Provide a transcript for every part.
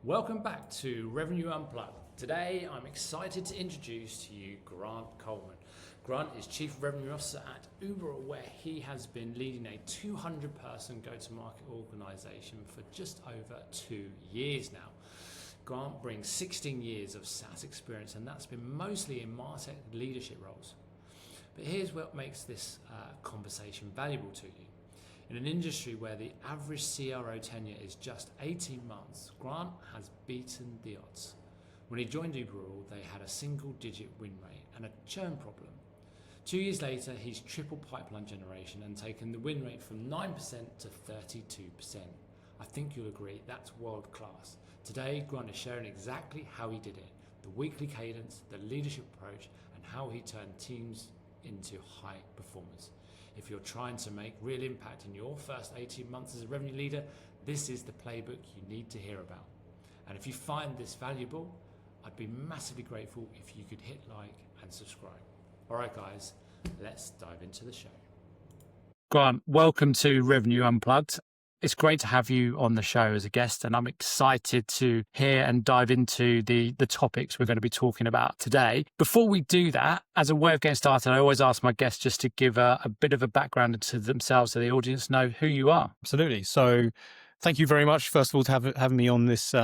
Welcome back to Rev-n-u Unplugged. Today I'm excited to introduce to you Grant Coleman. Grant is Chief Revenue Officer at Uberall, where he has been leading a 200-person go-to-market organisation for just over 2 years now. Grant brings 16 years of SaaS experience, and that's been mostly in MarTech leadership roles. But here's what makes this conversation valuable to you. In an industry where the average CRO tenure is just 18 months, Grant has beaten the odds. When he joined Uberall, they had a single-digit win rate and a churn problem. 2 years later, he's tripled pipeline generation and taken the win rate from 9% to 32%. I think you'll agree that's world-class. Today, Grant is sharing exactly how he did it, the weekly cadence, the leadership approach, and how he turned teams into high performers. If you're trying to make real impact in your first 18 months as a revenue leader, this is the playbook you need to hear about. And if you find this valuable, I'd be massively grateful if you could hit like and subscribe. All right, guys, let's dive into the show. Grant, welcome to Rev-n-u Unplugged. It's great to have you on the show as a guest, and I'm excited to hear and dive into the topics we're going to be talking about today. Before we do that, as a way of getting started, I always ask my guests just to give a bit of a background to themselves so the audience know who you are. Absolutely. So thank you very much, first of all, to having me on this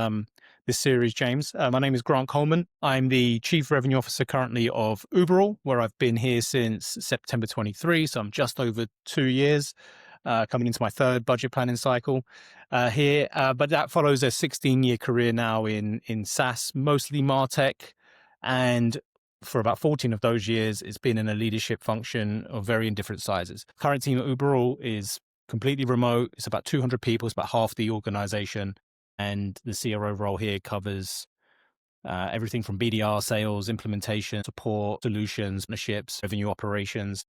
series, James. My name is Grant Coleman. I'm the Chief Revenue Officer currently of Uberall, where I've been here since September 23, so I'm just over 2 years. Coming into my third budget planning cycle here, but that follows a 16-year career now in SaaS, mostly MarTech, and for about 14 of those years, it's been in a leadership function of varying different sizes. Current team at Uberall is completely remote. It's about 200 people. It's about half the organization, and the CRO role here covers everything from BDR, sales, implementation, support, solutions, partnerships, revenue operations.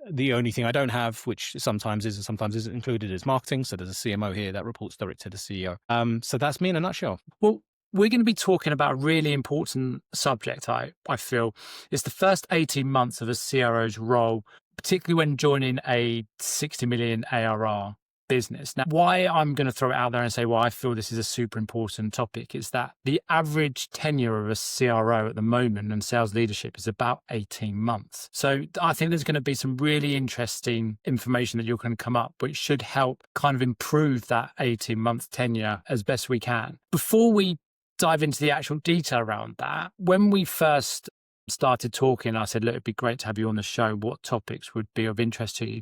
The only thing I don't have, which sometimes is and sometimes isn't included, is marketing. So there's a CMO here that reports direct to the CEO. So that's me in a nutshell. Well, we're going to be talking about a really important subject, I feel. It's the first 18 months of a CRO's role, particularly when joining a 60 million ARR business. Now, why I'm going to throw it out there and say why I feel this is a super important topic is that the average tenure of a CRO at the moment and sales leadership is about 18 months. So I think there's going to be some really interesting information that you're going to come up, which should help kind of improve that 18-month tenure as best we can. Before we dive into the actual detail around that, when we first started talking, I said, look, it'd be great to have you on the show. What topics would be of interest to you?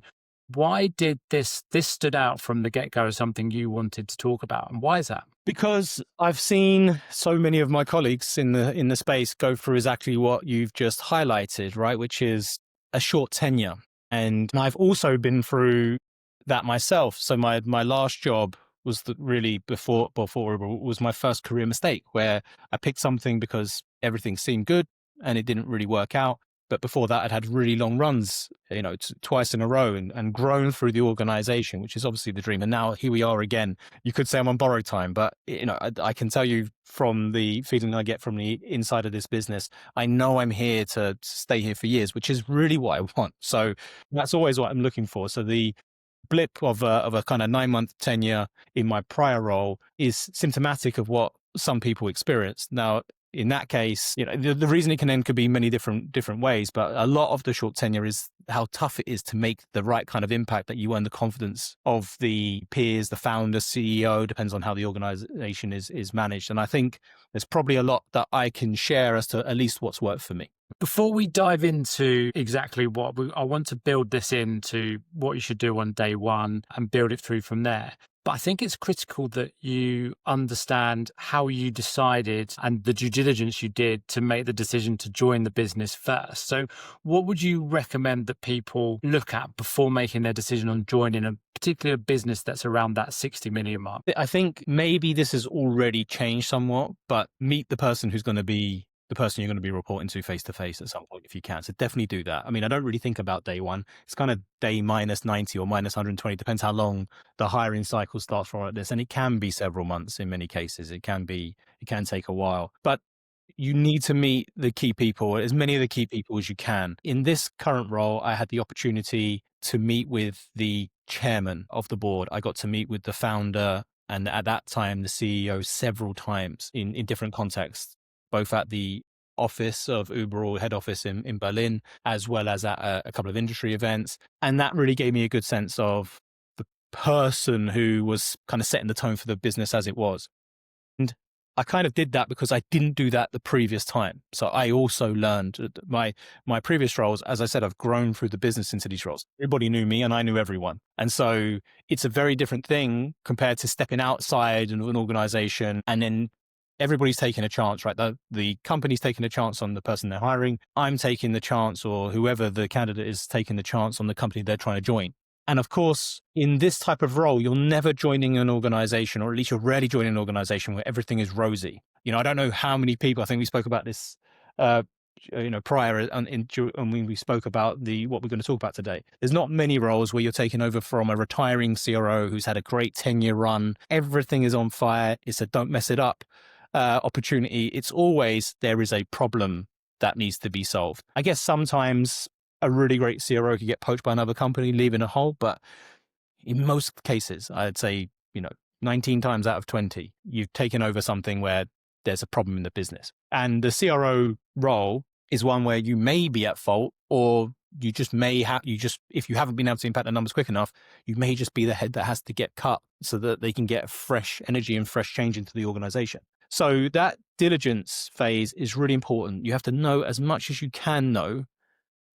Why did this stood out from the get-go as something you wanted to talk about, and why is that? Because I've seen so many of my colleagues in the space go through exactly what you've just highlighted, right? Which is a short tenure, and I've also been through that myself. So my last job was really before was my first career mistake, where I picked something because everything seemed good and it didn't really work out. But before that, I'd had really long runs, twice in a row and grown through the organization, which is obviously the dream. And now here we are again. You could say I'm on borrowed time, but I can tell you from the feeling I get from the inside of this business, I know I'm here to stay here for years, which is really what I want. So that's always what I'm looking for. So the blip of a kind of 9-month tenure in my prior role is symptomatic of what some people experience. Now, in that case, the reason it can end could be many different ways, but a lot of the short tenure is how tough it is to make the right kind of impact that you earn the confidence of the peers, the founder, CEO, depends on how the organization is managed. And I think there's probably a lot that I can share as to at least what's worked for me. Before we dive into exactly I want to build this into what you should do on day one and build it through from there. But I think it's critical that you understand how you decided and the due diligence you did to make the decision to join the business first. So what would you recommend that people look at before making their decision on joining a particular business that's around that 60 million mark? I think maybe this has already changed somewhat, but meet the person who's going to be the person you're going to be reporting to face at some point if you can. So definitely do that. I mean, I don't really think about day one. It's kind of day minus 90 or minus 120, depends how long the hiring cycle starts for like this. And it can be several months in many cases. It can take a while, but you need to meet the key people, as many of the key people as you can. In this current role, I had the opportunity to meet with the chairman of the board. I got to meet with the founder And at that time, the CEO several times in different contexts, both at the office of Uberall, head office in Berlin, as well as at a couple of industry events. And that really gave me a good sense of the person who was kind of setting the tone for the business as it was. And I kind of did that because I didn't do that the previous time. So I also learned my previous roles. As I said, I've grown through the business into these roles. Everybody knew me and I knew everyone. And so it's a very different thing compared to stepping outside of an organization and then everybody's taking a chance, right? The company's taking a chance on the person they're hiring. I'm taking the chance, or whoever the candidate is taking the chance on the company they're trying to join. And of course, in this type of role, you're never joining an organization, or at least you're rarely joining an organization where everything is rosy. I don't know how many people, I think we spoke about this, prior and when we spoke about what we're going to talk about today. There's not many roles where you're taking over from a retiring CRO who's had a great 10-year run. Everything is on fire. It's a don't mess it up opportunity. It's always there is a problem that needs to be solved. I guess sometimes a really great CRO could get poached by another company, leaving a hole. But in most cases, I'd say, 19 times out of 20, you've taken over something where there's a problem in the business. And the CRO role is one where you may be at fault, or you just may have, if you haven't been able to impact the numbers quick enough, you may just be the head that has to get cut so that they can get fresh energy and fresh change into the organization. So that diligence phase is really important. You have to know as much as you can know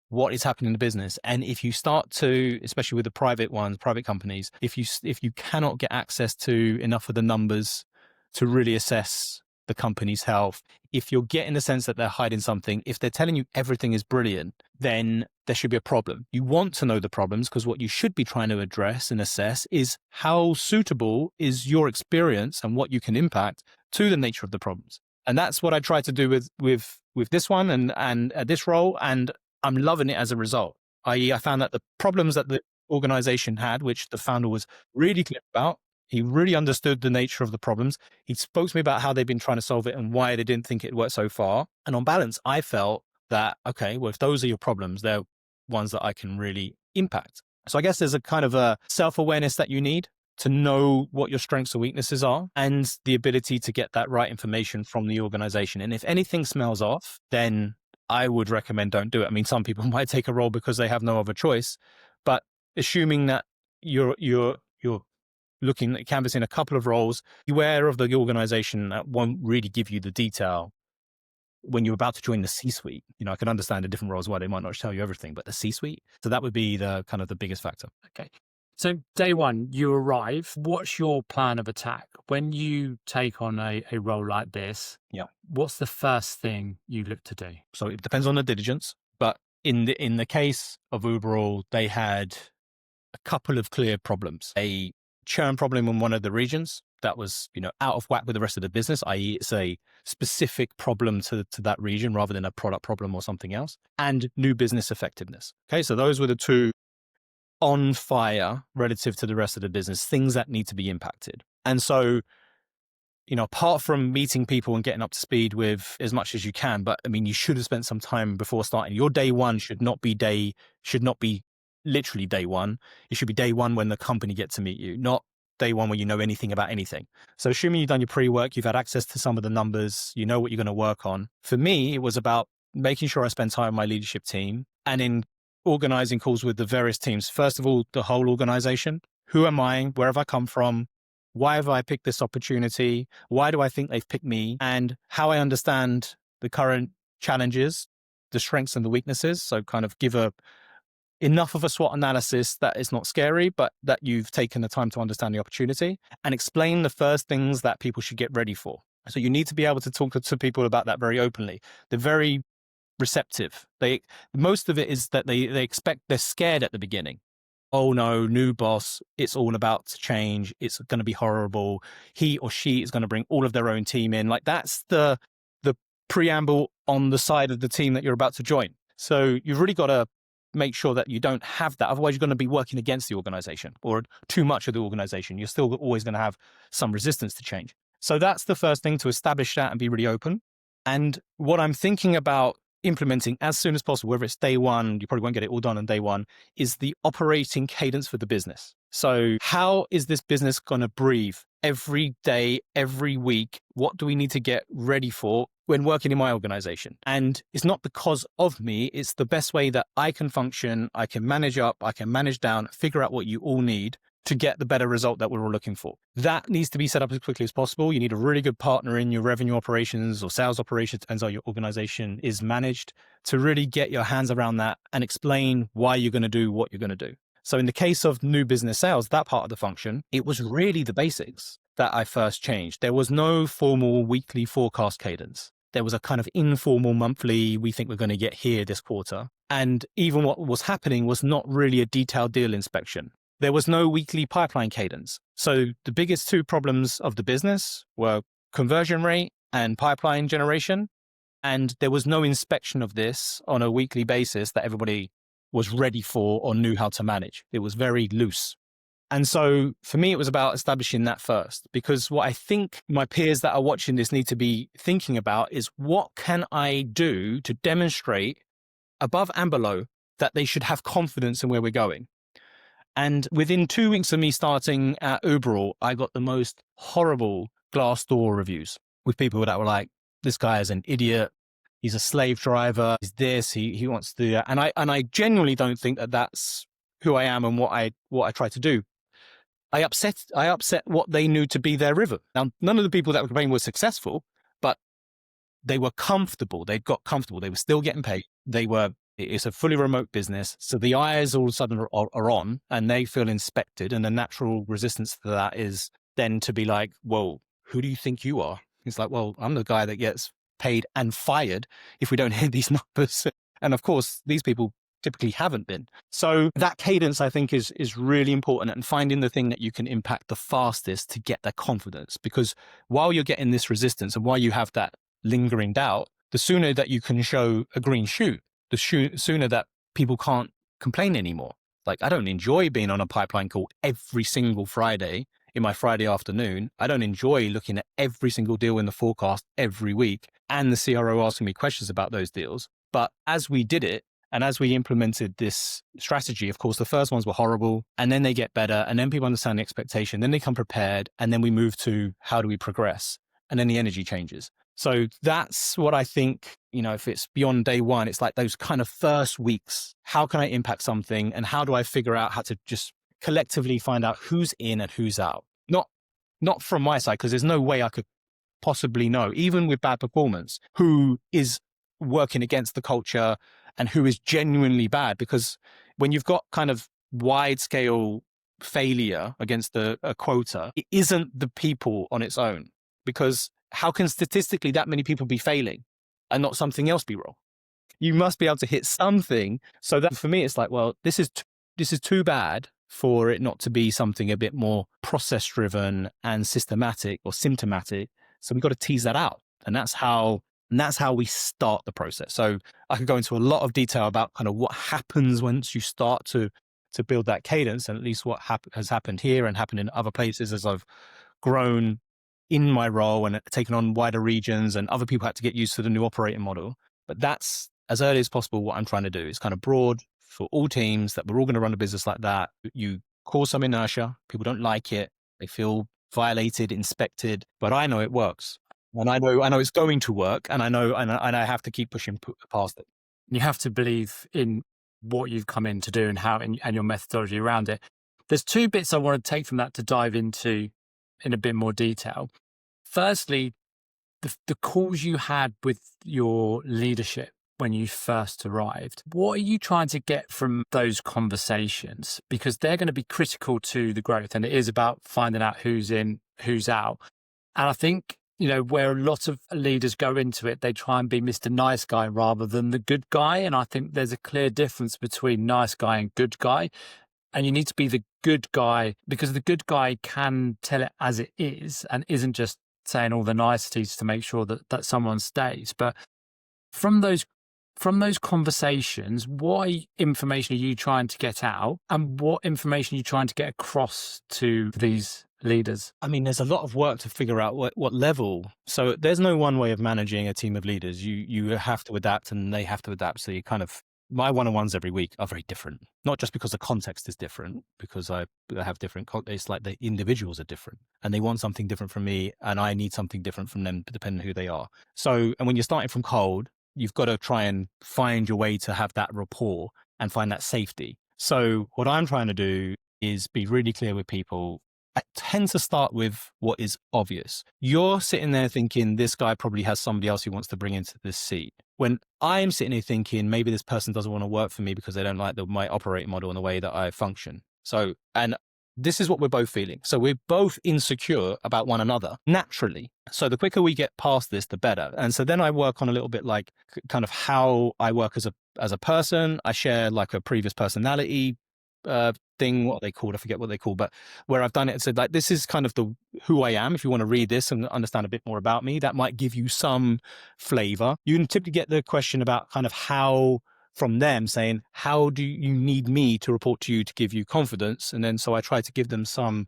what is happening in the business. And if you start to, especially with the private companies, if you cannot get access to enough of the numbers to really assess the company's health, if you're getting the sense that they're hiding something, if they're telling you everything is brilliant, then there should be a problem. You want to know the problems, because what you should be trying to address and assess is how suitable is your experience and what you can impact to the nature of the problems. And that's what I tried to do with this one and this role. And I'm loving it as a result. I found that the problems that the organization had, which the founder was really clear about, he really understood the nature of the problems. He spoke to me about how they've been trying to solve it and why they didn't think it worked so far. And on balance, I felt that, okay, well, if those are your problems, they're ones that I can really impact. So I guess there's a kind of a self-awareness that you need to know what your strengths or weaknesses are, and the ability to get that right information from the organization. And if anything smells off, then I would recommend don't do it. I mean, some people might take a role because they have no other choice, but assuming that you're looking at canvassing a couple of roles, beware of the organization that won't really give you the detail when you're about to join the C-suite. I can understand the different roles why they might not tell you everything, but the C-suite. So that would be the kind of the biggest factor. Okay. So day one, you arrive. What's your plan of attack? When you take on a role like this, what's the first thing you look to do? So it depends on the diligence, but in the case of Uberall, they had a couple of clear problems. A churn problem in one of the regions that was, out of whack with the rest of the business, i.e. it's a specific problem to that region rather than a product problem or something else, and new business effectiveness. Okay, so those were the two on fire relative to the rest of the business, things that need to be impacted. And so, apart from meeting people and getting up to speed with as much as you can, but I mean, you should have spent some time before starting. Your day one should not be literally day one. It should be day one when the company gets to meet you, not day one where you know anything about anything. So assuming you've done your pre-work, you've had access to some of the numbers, you know what you're going to work on. For me, it was about making sure I spend time with my leadership team and in organizing calls with the various teams. First of all, the whole organization. Who am I? Where have I come from? Why have I picked this opportunity? Why do I think they've picked me? And how I understand the current challenges, the strengths and the weaknesses. So kind of give enough of a SWOT analysis that is not scary, but that you've taken the time to understand the opportunity, and explain the first things that people should get ready for. So you need to be able to talk to people about that very openly. They're very receptive. Most of it is that they're scared at the beginning. Oh no, new boss, it's all about to change. It's going to be horrible. He or she is going to bring all of their own team in. Like that's the preamble on the side of the team that you're about to join. So you've really got to make sure that you don't have that. Otherwise, you're going to be working against the organization or too much of the organization. You're still always going to have some resistance to change. So that's the first thing, to establish that and be really open. And what I'm thinking about implementing as soon as possible, whether it's day one, you probably won't get it all done on day one, is the operating cadence for the business. So how is this business going to breathe every day, every week. What do we need to get ready for when working in my organization? And it's not because of me. It's the best way that I can function. I can manage up, I can manage down, figure out what you all need to get the better result that we're all looking for. That needs to be set up as quickly as possible. You need a really good partner in your revenue operations or sales operations, depends how your organization is managed, to really get your hands around that and explain why you're going to do what you're going to do. So in the case of new business sales, that part of the function, it was really the basics that I first changed. There was no formal weekly forecast cadence. There was a kind of informal monthly, we think we're going to get here this quarter. And even what was happening was not really a detailed deal inspection. There was no weekly pipeline cadence. So the biggest two problems of the business were conversion rate and pipeline generation. And there was no inspection of this on a weekly basis that everybody was ready for or knew how to manage. It was very loose. And so for me, it was about establishing that first, because what I think my peers that are watching this need to be thinking about is what can I do to demonstrate above and below that they should have confidence in where we're going. And within 2 weeks of me starting at Uberall, I got the most horrible Glassdoor reviews with people that were like, this guy is an idiot. He's a slave driver. He's this, he wants to do that. And I genuinely don't think that that's who I am and what I try to do. I upset what they knew to be their river. Now, none of the people that were complaining were successful, but they were comfortable. They'd got comfortable. They were still getting paid. It's a fully remote business. So the eyes all of a sudden are on and they feel inspected. And the natural resistance to that is then to be like, whoa, who do you think you are? It's like, well, I'm the guy that gets paid and fired if we don't hit these numbers. And of course, these people typically haven't been. So that cadence, I think, is really important, and finding the thing that you can impact the fastest to get their confidence. Because while you're getting this resistance and while you have that lingering doubt, the sooner that you can show a green shoot, the sooner that people can't complain anymore. Like, I don't enjoy being on a pipeline call every single Friday in my Friday afternoon. I don't enjoy looking at every single deal in the forecast every week and the CRO asking me questions about those deals. But as we did it, and as we implemented this strategy, of course, the first ones were horrible, and then they get better, and then people understand the expectation, then they come prepared, and then we move to how do we progress? And then the energy changes. So that's what I think, if it's beyond day one, it's like those kind of first weeks. How can I impact something? And how do I figure out how to just collectively find out who's in and who's out? Not from my side, because there's no way I could possibly know, even with bad performance, who is working against the culture and who is genuinely bad. Because when you've got kind of wide scale failure against a quota, it isn't the people on its own. Because how can statistically that many people be failing and not something else be wrong? You must be able to hit something. So that for me, it's like, well, this is too bad for it not to be something a bit more process driven and systematic or symptomatic. So we've got to tease that out. And that's how we start the process. So I could go into a lot of detail about kind of what happens once you start to build that cadence, and at least what has happened here and happened in other places as I've grown in my role and taken on wider regions, and other people had to get used to the new operating model. But that's as early as possible what I'm trying to do. It's kind of broad for all teams that we're all going to run a business like that. You cause some inertia. People don't like it. They feel violated, inspected, but I know it works. And I know it's going to work, and I have to keep pushing past it. You have to believe in what you've come in to do and and your methodology around it. There's two bits I want to take from that to dive into in a bit more detail. Firstly, the calls you had with your leadership when you first arrived. What are you trying to get from those conversations? Because they're going to be critical to the growth, and it is about finding out who's in, who's out. And I think, where a lot of leaders go into it, they try and be Mr. Nice Guy rather than the good guy. And I think there's a clear difference between nice guy and good guy. And you need to be the good guy, because the good guy can tell it as it is and isn't just saying all the niceties to make sure that someone stays. But from those conversations, what information are you trying to get out, and what information are you trying to get across to these leaders? I mean, there's a lot of work to figure out what level. So there's no one way of managing a team of leaders. You have to adapt, and they have to adapt. So you kind of my one-on-ones every week are very different, not just because the context is different, because I have different, it's like the individuals are different and they want something different from me and I need something different from them depending on who they are. So, and when you're starting from cold, you've got to try and find your way to have that rapport and find that safety. So what I'm trying to do is be really clear with people. I tend to start with what is obvious. You're sitting there thinking this guy probably has somebody else he wants to bring into this seat. When I'm sitting here thinking maybe this person doesn't want to work for me because they don't like my operating model and the way that I function. So, and this is what we're both feeling. So we're both insecure about one another naturally. So the quicker we get past this, the better. And so then I work on a little bit like kind of how I work as a person. I share like a previous personality thing, what they called, I forget what they call, but where I've done it and said like, this is kind of who I am. If you want to read this and understand a bit more about me, that might give you some flavor. You can typically get the question about kind of how from them saying, how do you need me to report to you to give you confidence? And then, so I try to give them something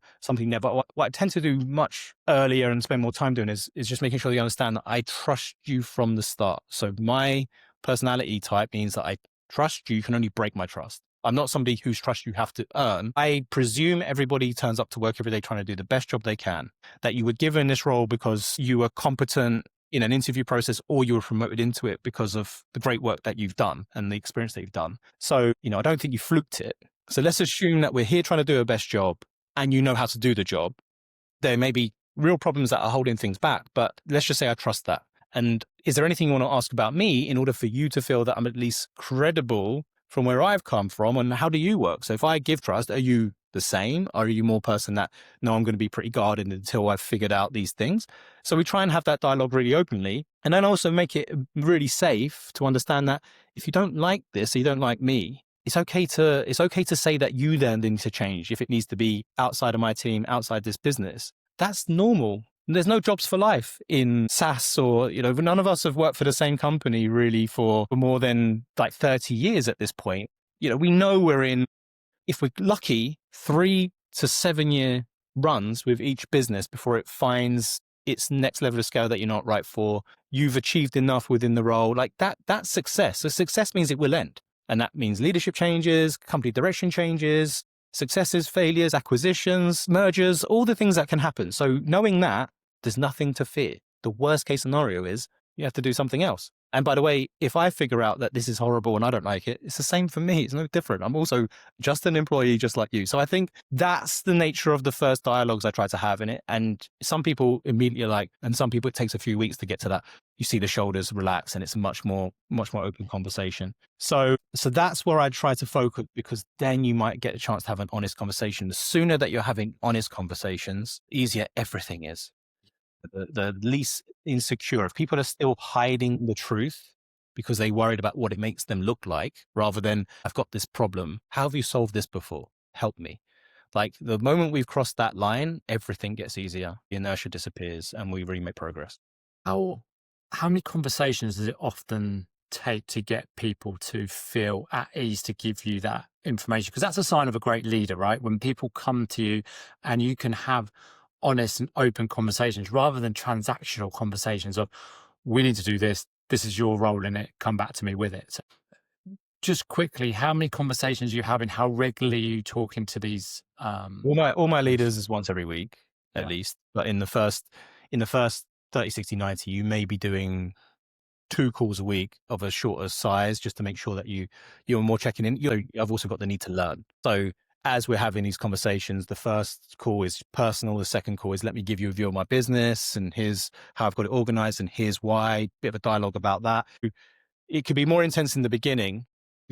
there. But what I tend to do much earlier and spend more time doing is just making sure they understand that I trust you from the start. So my personality type means that I trust you. You can only break my trust. I'm not somebody whose trust you have to earn. I presume everybody turns up to work every day trying to do the best job they can, that you were given this role because you were competent in an interview process or you were promoted into it because of the great work that you've done and the experience that you've done. So, I don't think you fluked it. So let's assume that we're here trying to do a best job and you know how to do the job. There may be real problems that are holding things back, but let's just say I trust that. And is there anything you want to ask about me in order for you to feel that I'm at least credible from where I've come from, and how do you work? So if I give trust, are you the same? Are you more person that, no, I'm going to be pretty guarded until I've figured out these things? So we try and have that dialogue really openly, and then also make it really safe to understand that if you don't like this, or you don't like me, it's okay to say that you then need to change if it needs to be outside of my team, outside this business. That's normal. There's no jobs for life in SaaS or, none of us have worked for the same company really for more than like 30 years at this point. We know we're in, if we're lucky, 3 to 7 year runs with each business before it finds its next level of scale that you're not right for. You've achieved enough within the role. Like that's success. So success means it will end. And that means leadership changes, company direction changes, successes, failures, acquisitions, mergers, all the things that can happen. So knowing that, there's nothing to fear. The worst case scenario is you have to do something else. And by the way, if I figure out that this is horrible and I don't like it, it's the same for me. It's no different. I'm also just an employee just like you. So I think that's the nature of the first dialogues I try to have in it. And some people immediately like, and some people it takes a few weeks to get to that. You see the shoulders relax and it's a much more open conversation. So that's where I try to focus, because then you might get a chance to have an honest conversation. The sooner that you're having honest conversations, easier everything is. The least insecure. If people are still hiding the truth because they worried about what it makes them look like, rather than, I've got this problem. How have you solved this before? Help me. Like the moment we've crossed that line, everything gets easier. The inertia disappears and we really make progress. How many conversations does it often take to get people to feel at ease to give you that information? Because that's a sign of a great leader, right? When people come to you and you can have honest and open conversations rather than transactional conversations of, we need to do this, this is your role in it, come back to me with it. So just quickly, how many conversations are you having? How regularly are you talking to these? All my leaders is once every week at least, but in the first 30, 60, 90, you may be doing 2 calls a week of a shorter size just to make sure that you're more checking in. I've also got the need to learn. So as we're having these conversations, the first call is personal. The second call is, let me give you a view of my business and here's how I've got it organized and here's why, bit of a dialogue about that. It could be more intense in the beginning.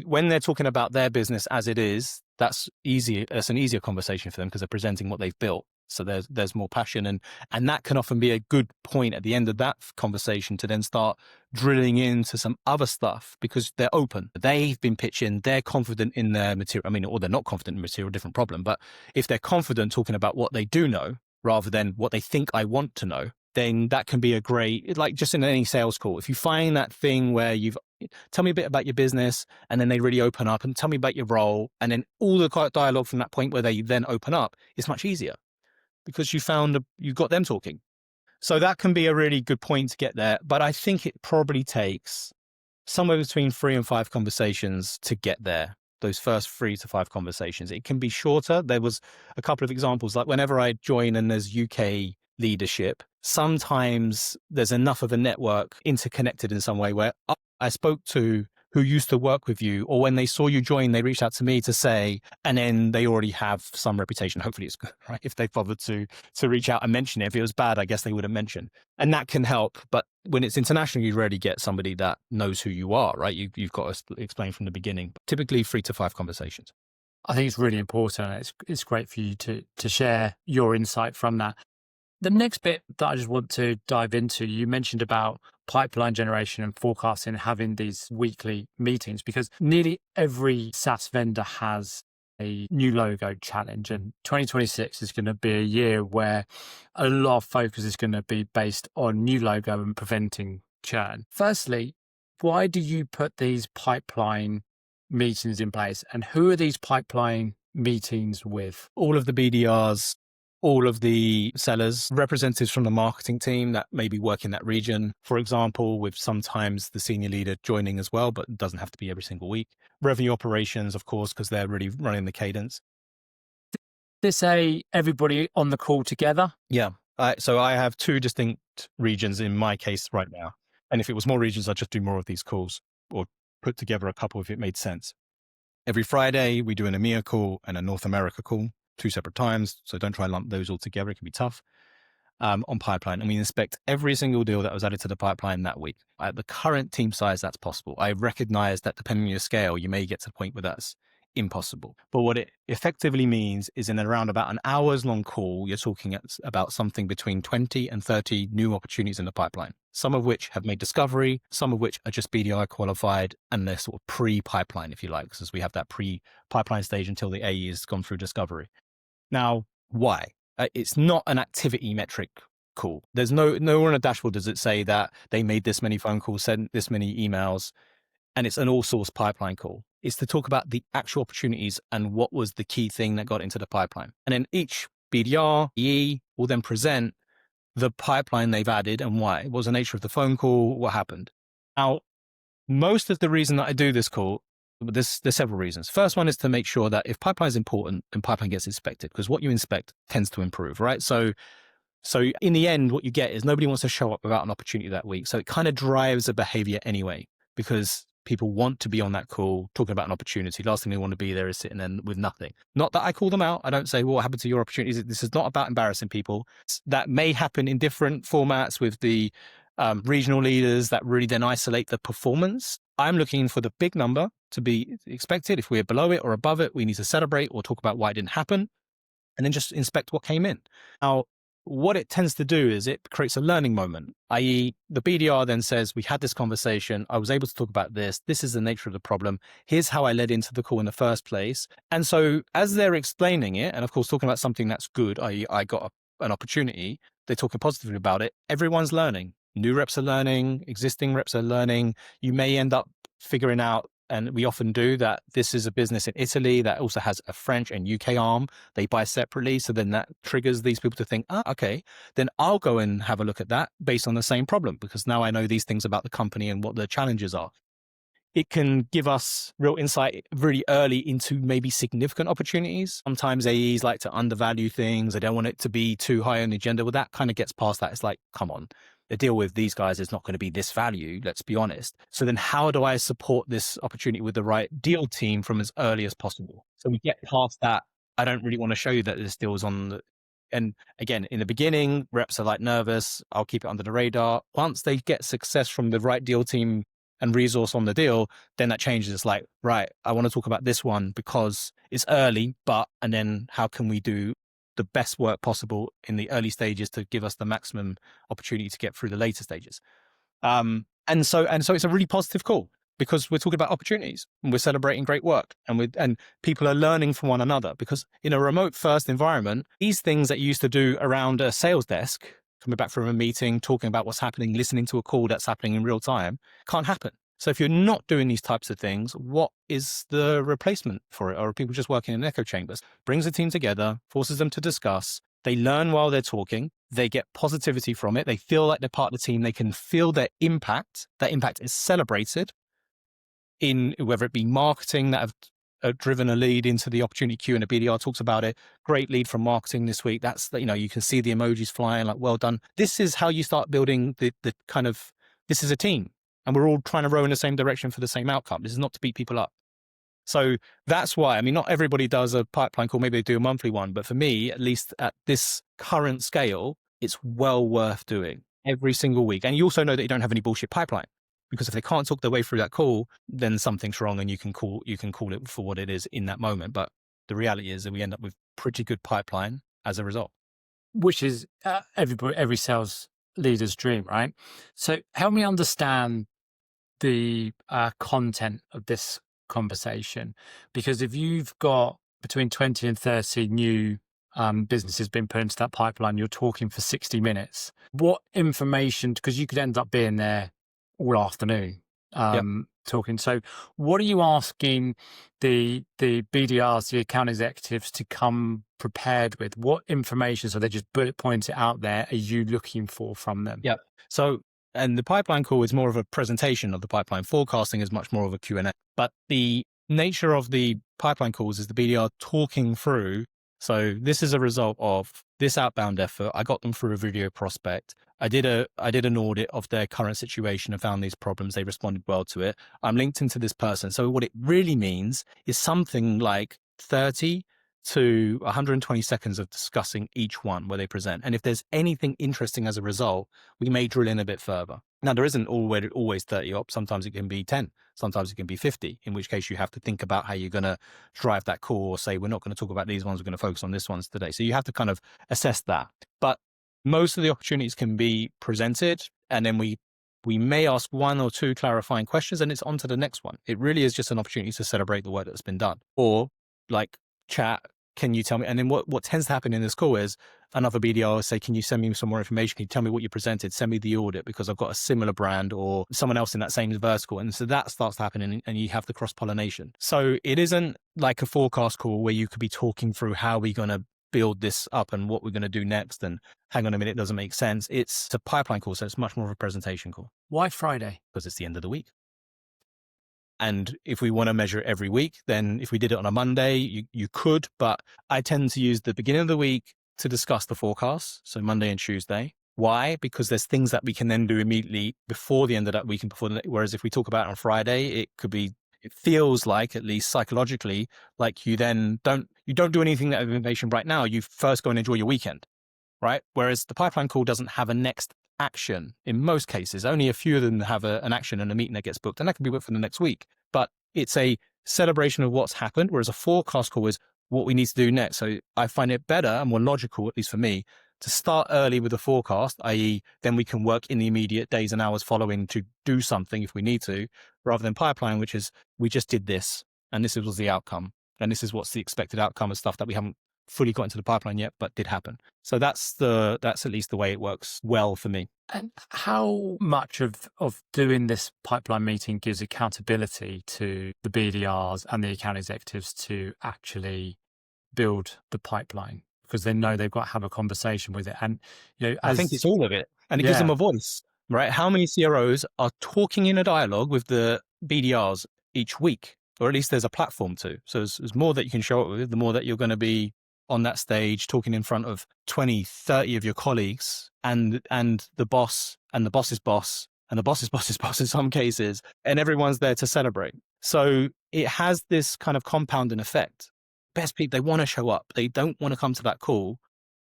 When they're talking about their business as it is, that's easy. It's an easier conversation for them because they're presenting what they've built. So there's more passion and that can often be a good point at the end of that conversation to then start drilling into some other stuff because they're open. They've been pitching, they're confident in their material. I mean, or they're not confident in material, different problem. But if they're confident talking about what they do know rather than what they think I want to know, then that can be a great, like just in any sales call. If you find that thing where tell me a bit about your business and then they really open up and tell me about your role. And then all the dialogue from that point where they then open up is much easier. Because you got them talking. So that can be a really good point to get there. But I think it probably takes somewhere between 3 and 5 conversations to get there. Those first 3 to 5 conversations. It can be shorter. There was a couple of examples, like whenever I join and there's UK leadership, sometimes there's enough of a network interconnected in some way where I spoke to who used to work with you, or when they saw you join, they reached out to me to say, and then they already have some reputation. Hopefully it's good, right? If they bothered to reach out and mention it. If it was bad, I guess they wouldn't mention. And that can help. But when it's international, you rarely get somebody that knows who you are, right? You've got to explain from the beginning. Typically 3 to 5 conversations. I think it's really important. It's great for you to share your insight from that. The next bit that I just want to dive into, you mentioned about pipeline generation and forecasting, having these weekly meetings, because nearly every SaaS vendor has a new logo challenge. And 2026 is going to be a year where a lot of focus is going to be based on new logo and preventing churn. Firstly, why do you put these pipeline meetings in place, and who are these pipeline meetings with? All of the BDRs, all of the sellers, representatives from the marketing team that maybe work in that region, for example, with sometimes the senior leader joining as well, but it doesn't have to be every single week. Revenue operations, of course, because they're really running the cadence. They say everybody on the call together? Yeah. So I have 2 distinct regions in my case right now. And if it was more regions, I'd just do more of these calls or put together a couple if it made sense. Every Friday, we do an EMEA call and a North America call. 2 separate times, so don't try and lump those all together. It can be tough. On pipeline, and we inspect every single deal that was added to the pipeline that week. At the current team size, that's possible. I recognize that depending on your scale, you may get to the point where that's impossible. But what it effectively means is in around about an hour's long call, you're talking about something between 20 and 30 new opportunities in the pipeline, some of which have made discovery, some of which are just BDI qualified, and they're sort of pre-pipeline, if you like, because we have that pre-pipeline stage until the AE has gone through discovery. Now, why? It's not an activity metric call. There's nowhere on a dashboard does it say that they made this many phone calls, sent this many emails, and it's an all source pipeline call. It's to talk about the actual opportunities and what was the key thing that got into the pipeline. And then each BDR, EE will then present the pipeline they've added and why. What was the nature of the phone call? What happened? Now, most of the reason that I do this call, there's several reasons. First one is to make sure that if pipeline is important, then pipeline gets inspected, because what you inspect tends to improve, right? So in the end, what you get is nobody wants to show up without an opportunity that week. So it kind of drives a behavior anyway, because people want to be on that call talking about an opportunity. Last thing they want to be there is sitting there with nothing. Not that I call them out. I don't say, well, what happened to your opportunities? This is not about embarrassing people. That may happen in different formats with the regional leaders that really then isolate the performance. I'm looking for the big number to be expected. If we're below it or above it, we need to celebrate or talk about why it didn't happen, and then just inspect what came in. Now, what it tends to do is it creates a learning moment, i.e. the BDR then says, we had this conversation. I was able to talk about this. This is the nature of the problem. Here's how I led into the call in the first place. And so as they're explaining it, and of course, talking about something that's good, i.e. I got an opportunity, they're talking positively about it. Everyone's learning. New reps are learning, existing reps are learning. You may end up figuring out, and we often do, that this is a business in Italy that also has a French and UK arm. They buy separately. So then that triggers these people to think, okay, then I'll go and have a look at that based on the same problem, because now I know these things about the company and what the challenges are. It can give us real insight really early into maybe significant opportunities. Sometimes AEs like to undervalue things. They don't want it to be too high on the agenda. Well, that kind of gets past that. It's like, come on, the deal with these guys is not going to be this value. Let's be honest. So then how do I support this opportunity with the right deal team from as early as possible? So we get past that. I don't really want to show you that this deal is on the, and again, in the beginning, reps are like nervous. I'll keep it under the radar. Once they get success from the right deal team and resource on the deal, then that changes. It's like, right, I want to talk about this one because it's early, and then how can we do the best work possible in the early stages to give us the maximum opportunity to get through the later stages. And so it's a really positive call, because we're talking about opportunities and we're celebrating great work, and people are learning from one another, because in a remote first environment, these things that you used to do around a sales desk, coming back from a meeting, talking about what's happening, listening to a call that's happening in real time, can't happen. So if you're not doing these types of things, what is the replacement for it? Or are people just working in echo chambers? Brings the team together, forces them to discuss. They learn while they're talking. They get positivity from it. They feel like they're part of the team. They can feel their impact. That impact is celebrated. in whether it be marketing that have driven a lead into the opportunity queue, and a BDR talks about it. Great lead from marketing this week. That's, you know, you can see the emojis flying, like, well done. This is how you start building the kind of, this is a team and we're all trying to row in the same direction for the same outcome. This is not to beat people up. So that's why, I mean, not everybody does a pipeline call. Maybe they do a monthly one, but for me, at least at this current scale, it's well worth doing every single week. And you also know that you don't have any bullshit pipeline, because if they can't talk their way through that call, then something's wrong, and you can call it for what it is in that moment. But the reality is that we end up with pretty good pipeline as a result. Which is every sales leader's dream, right? So help me understand the content of this conversation, because if you've got between 20 and 30 new businesses being put into that pipeline, you're talking for 60 minutes. What information, because you could end up being there all afternoon talking. So what are you asking the BDRs, the account executives, to come prepared with? What information, so they just bullet point it out there, are you looking for from them? Yeah. So, and the pipeline call is more of a presentation of the pipeline. Forecasting is much more of a Q&A. But the nature of the pipeline calls is the BDR talking through. So this is a result of this outbound effort. I got them through a video prospect. I did an audit of their current situation and found these problems. They responded well to it. I'm linked into this person. So what it really means is something like 30 to 120 seconds of discussing each one where they present. And if there's anything interesting as a result, we may drill in a bit further. Now, there isn't always 30 ops. Sometimes it can be 10. Sometimes it can be 50, in which case you have to think about how you're going to drive that call, or say, we're not going to talk about these ones, we're going to focus on this ones today. So you have to kind of assess that. But most of the opportunities can be presented, and then we may ask one or two clarifying questions, and it's on to the next one. It really is just an opportunity to celebrate the work that's been done. Or like, chat, can you tell me? And then what tends to happen in this call is another BDR will say, can you send me some more information? Can you tell me what you presented? Send me the audit, because I've got a similar brand or someone else in that same vertical. And so that starts happening, and you have the cross-pollination. So it isn't like a forecast call where you could be talking through how we're going to build this up and what we're going to do next. And hang on a minute, it doesn't make sense. It's a pipeline call. So it's much more of a presentation call. Why Friday? Because it's the end of the week. And if we want to measure it every week, then if we did it on a Monday, you could, but I tend to use the beginning of the week to discuss the forecast. So Monday and Tuesday. Why? Because there's things that we can then do immediately before the end of that week and whereas if we talk about it on Friday, it feels like, at least psychologically, like you don't do anything that information right now. You first go and enjoy your weekend, right? Whereas the pipeline call doesn't have a next action in most cases. Only a few of them have an action and a meeting that gets booked, and that can be booked for the next week. But it's a celebration of what's happened, whereas a forecast call is what we need to do next. So I find it better and more logical, at least for me, to start early with the forecast, i.e. then we can work in the immediate days and hours following to do something if we need to, rather than pipeline, which is we just did this and this was the outcome. And this is what's the expected outcome of stuff that we haven't fully got into the pipeline yet, but did happen. So that's at least the way it works well for me. And how much of doing this pipeline meeting gives accountability to the BDRs and the account executives to actually build the pipeline? Because they know they've got to have a conversation with it. And, you know, I think it's all of it. And it gives them a voice, right? How many CROs are talking in a dialogue with the BDRs each week? Or at least there's a platform to. So there's more that you can show up with, the more that you're going to be on that stage talking in front of 20, 30 of your colleagues and the boss and the boss's boss and the boss's boss's boss in some cases, and everyone's there to celebrate. So it has this kind of compounding effect. Best people, they want to show up. They don't want to come to that call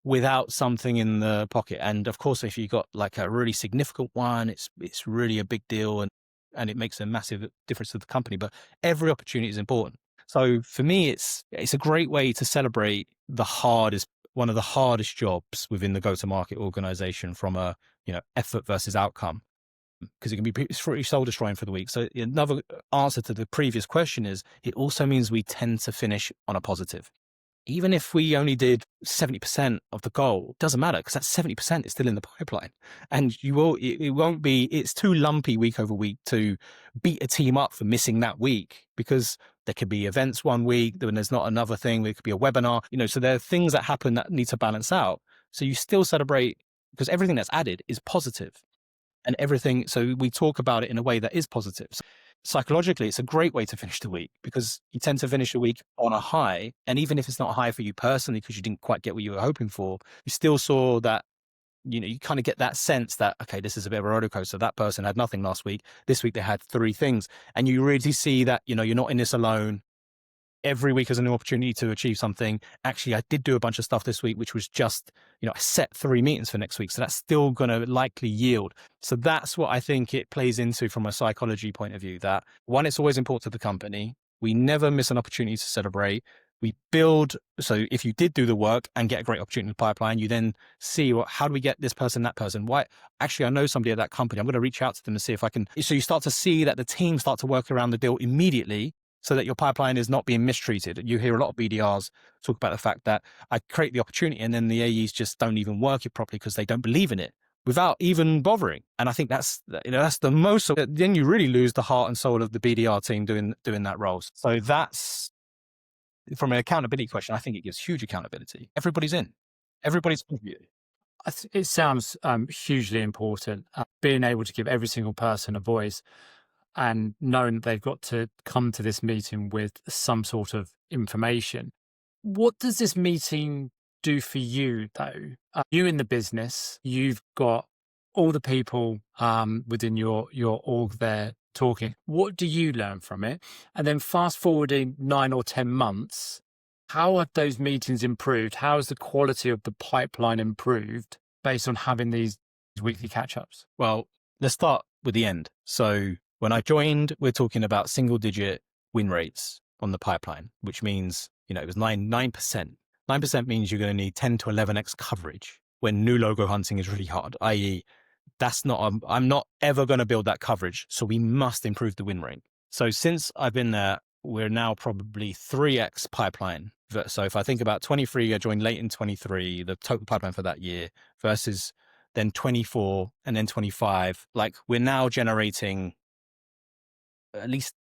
without something in the pocket. And of course, if you got like a really significant one, it's really a big deal and it makes a massive difference to the company. But every opportunity is important. So for me, it's a great way to celebrate one of the hardest jobs within the go-to-market organization from a, effort versus outcome, because it can be pretty soul destroying for the week. So another answer to the previous question is it also means we tend to finish on a positive. Even if we only did 70% of the goal, it doesn't matter because that 70% is still in the pipeline. And it's too lumpy week over week to beat a team up for missing that week, because there could be events one week, then there's not another thing. There could be a webinar, so there are things that happen that need to balance out. So you still celebrate because everything that's added is positive and everything. So we talk about it in a way that is positive. psychologically, it's a great way to finish the week because you tend to finish the week on a high. And even if it's not a high for you personally, because you didn't quite get what you were hoping for, you still saw that, you kind of get that sense that, okay, this is a bit of a roller coaster. That person had nothing last week. This week they had 3 things. And you really see that, you're not in this alone. Every week is a new opportunity to achieve something. Actually, I did do a bunch of stuff this week, which was just, I set 3 meetings for next week. So that's still going to likely yield. So that's what I think it plays into from a psychology point of view, that one, it's always important to the company. We never miss an opportunity to celebrate. We build. So if you did do the work and get a great opportunity in the pipeline, you then see, well, how do we get this person, that person? Why? Actually, I know somebody at that company. I'm going to reach out to them and see if I can. So you start to see that the team start to work around the deal immediately, so that your pipeline is not being mistreated. You hear a lot of BDRs talk about the fact that I create the opportunity and then the AEs just don't even work it properly because they don't believe in it without even bothering. And I think that's the most. Then you really lose the heart and soul of the BDR team doing that role. So that's, from an accountability question, I think it gives huge accountability. Everybody's in. Everybody's contributing. It sounds hugely important, being able to give every single person a voice and knowing that they've got to come to this meeting with some sort of information. What does this meeting do for you, though? You in the business, you've got all the people within your org there talking. What do you learn from it? And then fast forwarding 9 or 10 months, how have those meetings improved? How has the quality of the pipeline improved based on having these weekly catch-ups? Well, let's start with the end. So when I joined, we're talking about single-digit win rates on the pipeline, which means, it was 9%. 9% means you're going to need 10 to 11x coverage when new logo hunting is really hard, i.e., I'm not ever going to build that coverage. So we must improve the win rate. So since I've been there, we're now probably 3x pipeline. So if I think about 23, I joined late in 23, the total pipeline for that year versus then 24 and then 25, like we're now generating at least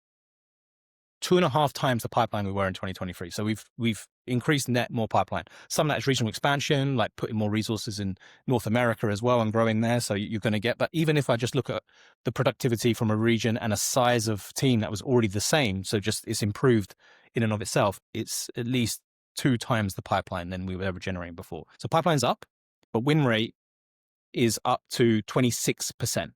2.5 times the pipeline we were in 2023. So we've increased net more pipeline. Some of that is regional expansion, like putting more resources in North America as well and growing there. So you're going to get, but even if I just look at the productivity from a region and a size of team that was already the same, so just it's improved in and of itself, it's at least 2 times the pipeline than we were ever generating before. So pipeline's up, but win rate is up to 26%.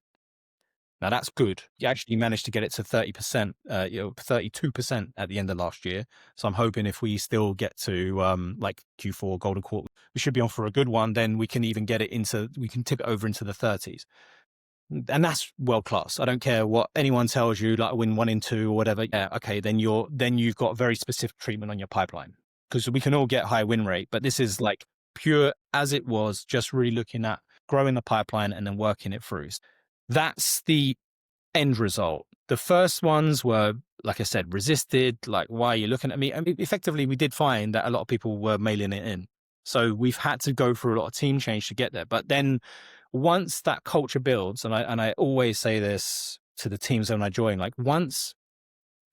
Now that's good. You actually managed to get it to 30%, 32% at the end of last year. So I'm hoping if we still get to like Q4 golden quarter, we should be on for a good one. Then we can even get it we can tip it over into the 30s. And that's world class. I don't care what anyone tells you, like win 1 in 2 or whatever. Yeah, okay, then you've got very specific treatment on your pipeline, because we can all get high win rate, but this is like pure as it was, just really looking at growing the pipeline and then working it through. That's the end result. The first ones were, like I said, resisted. Like, why are you looking at me? I mean, effectively, we did find that a lot of people were mailing it in. So we've had to go through a lot of team change to get there. But then once that culture builds, and I always say this to the teams when I join, like once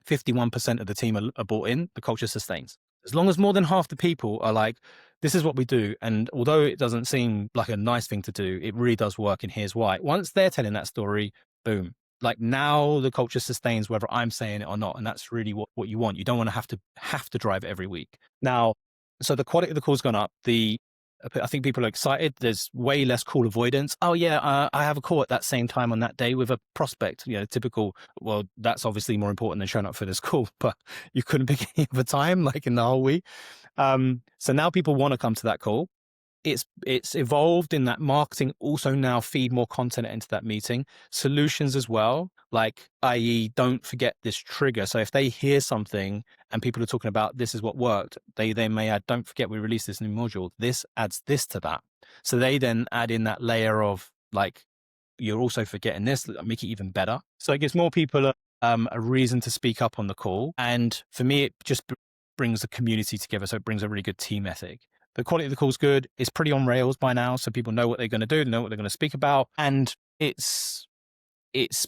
51% of the team are bought in, the culture sustains. As long as more than half the people are like, this is what we do. And although it doesn't seem like a nice thing to do, it really does work. And here's why. Once they're telling that story, boom. Like now the culture sustains whether I'm saying it or not. And that's really what you want. You don't want to have to drive it every week. Now, so the quality of the call's gone up. I think people are excited. There's way less call avoidance. Oh yeah, I have a call at that same time on that day with a prospect. Typical. Well, that's obviously more important than showing up for this call, but you couldn't pick any other time, like in the whole week. So now people want to come to that call. It's evolved in that marketing also now feed more content into that meeting. Solutions as well, like i.e. don't forget this trigger. So if they hear something and people are talking about this is what worked, they may add, don't forget we released this new module. This adds this to that. So they then add in that layer of like, you're also forgetting this, make it even better. So it gives more people a reason to speak up on the call. And for me, it just brings the community together. So it brings a really good team ethic. The quality of the call is good. It's pretty on rails by now. So people know what they're going to do. They know what they're going to speak about. And it's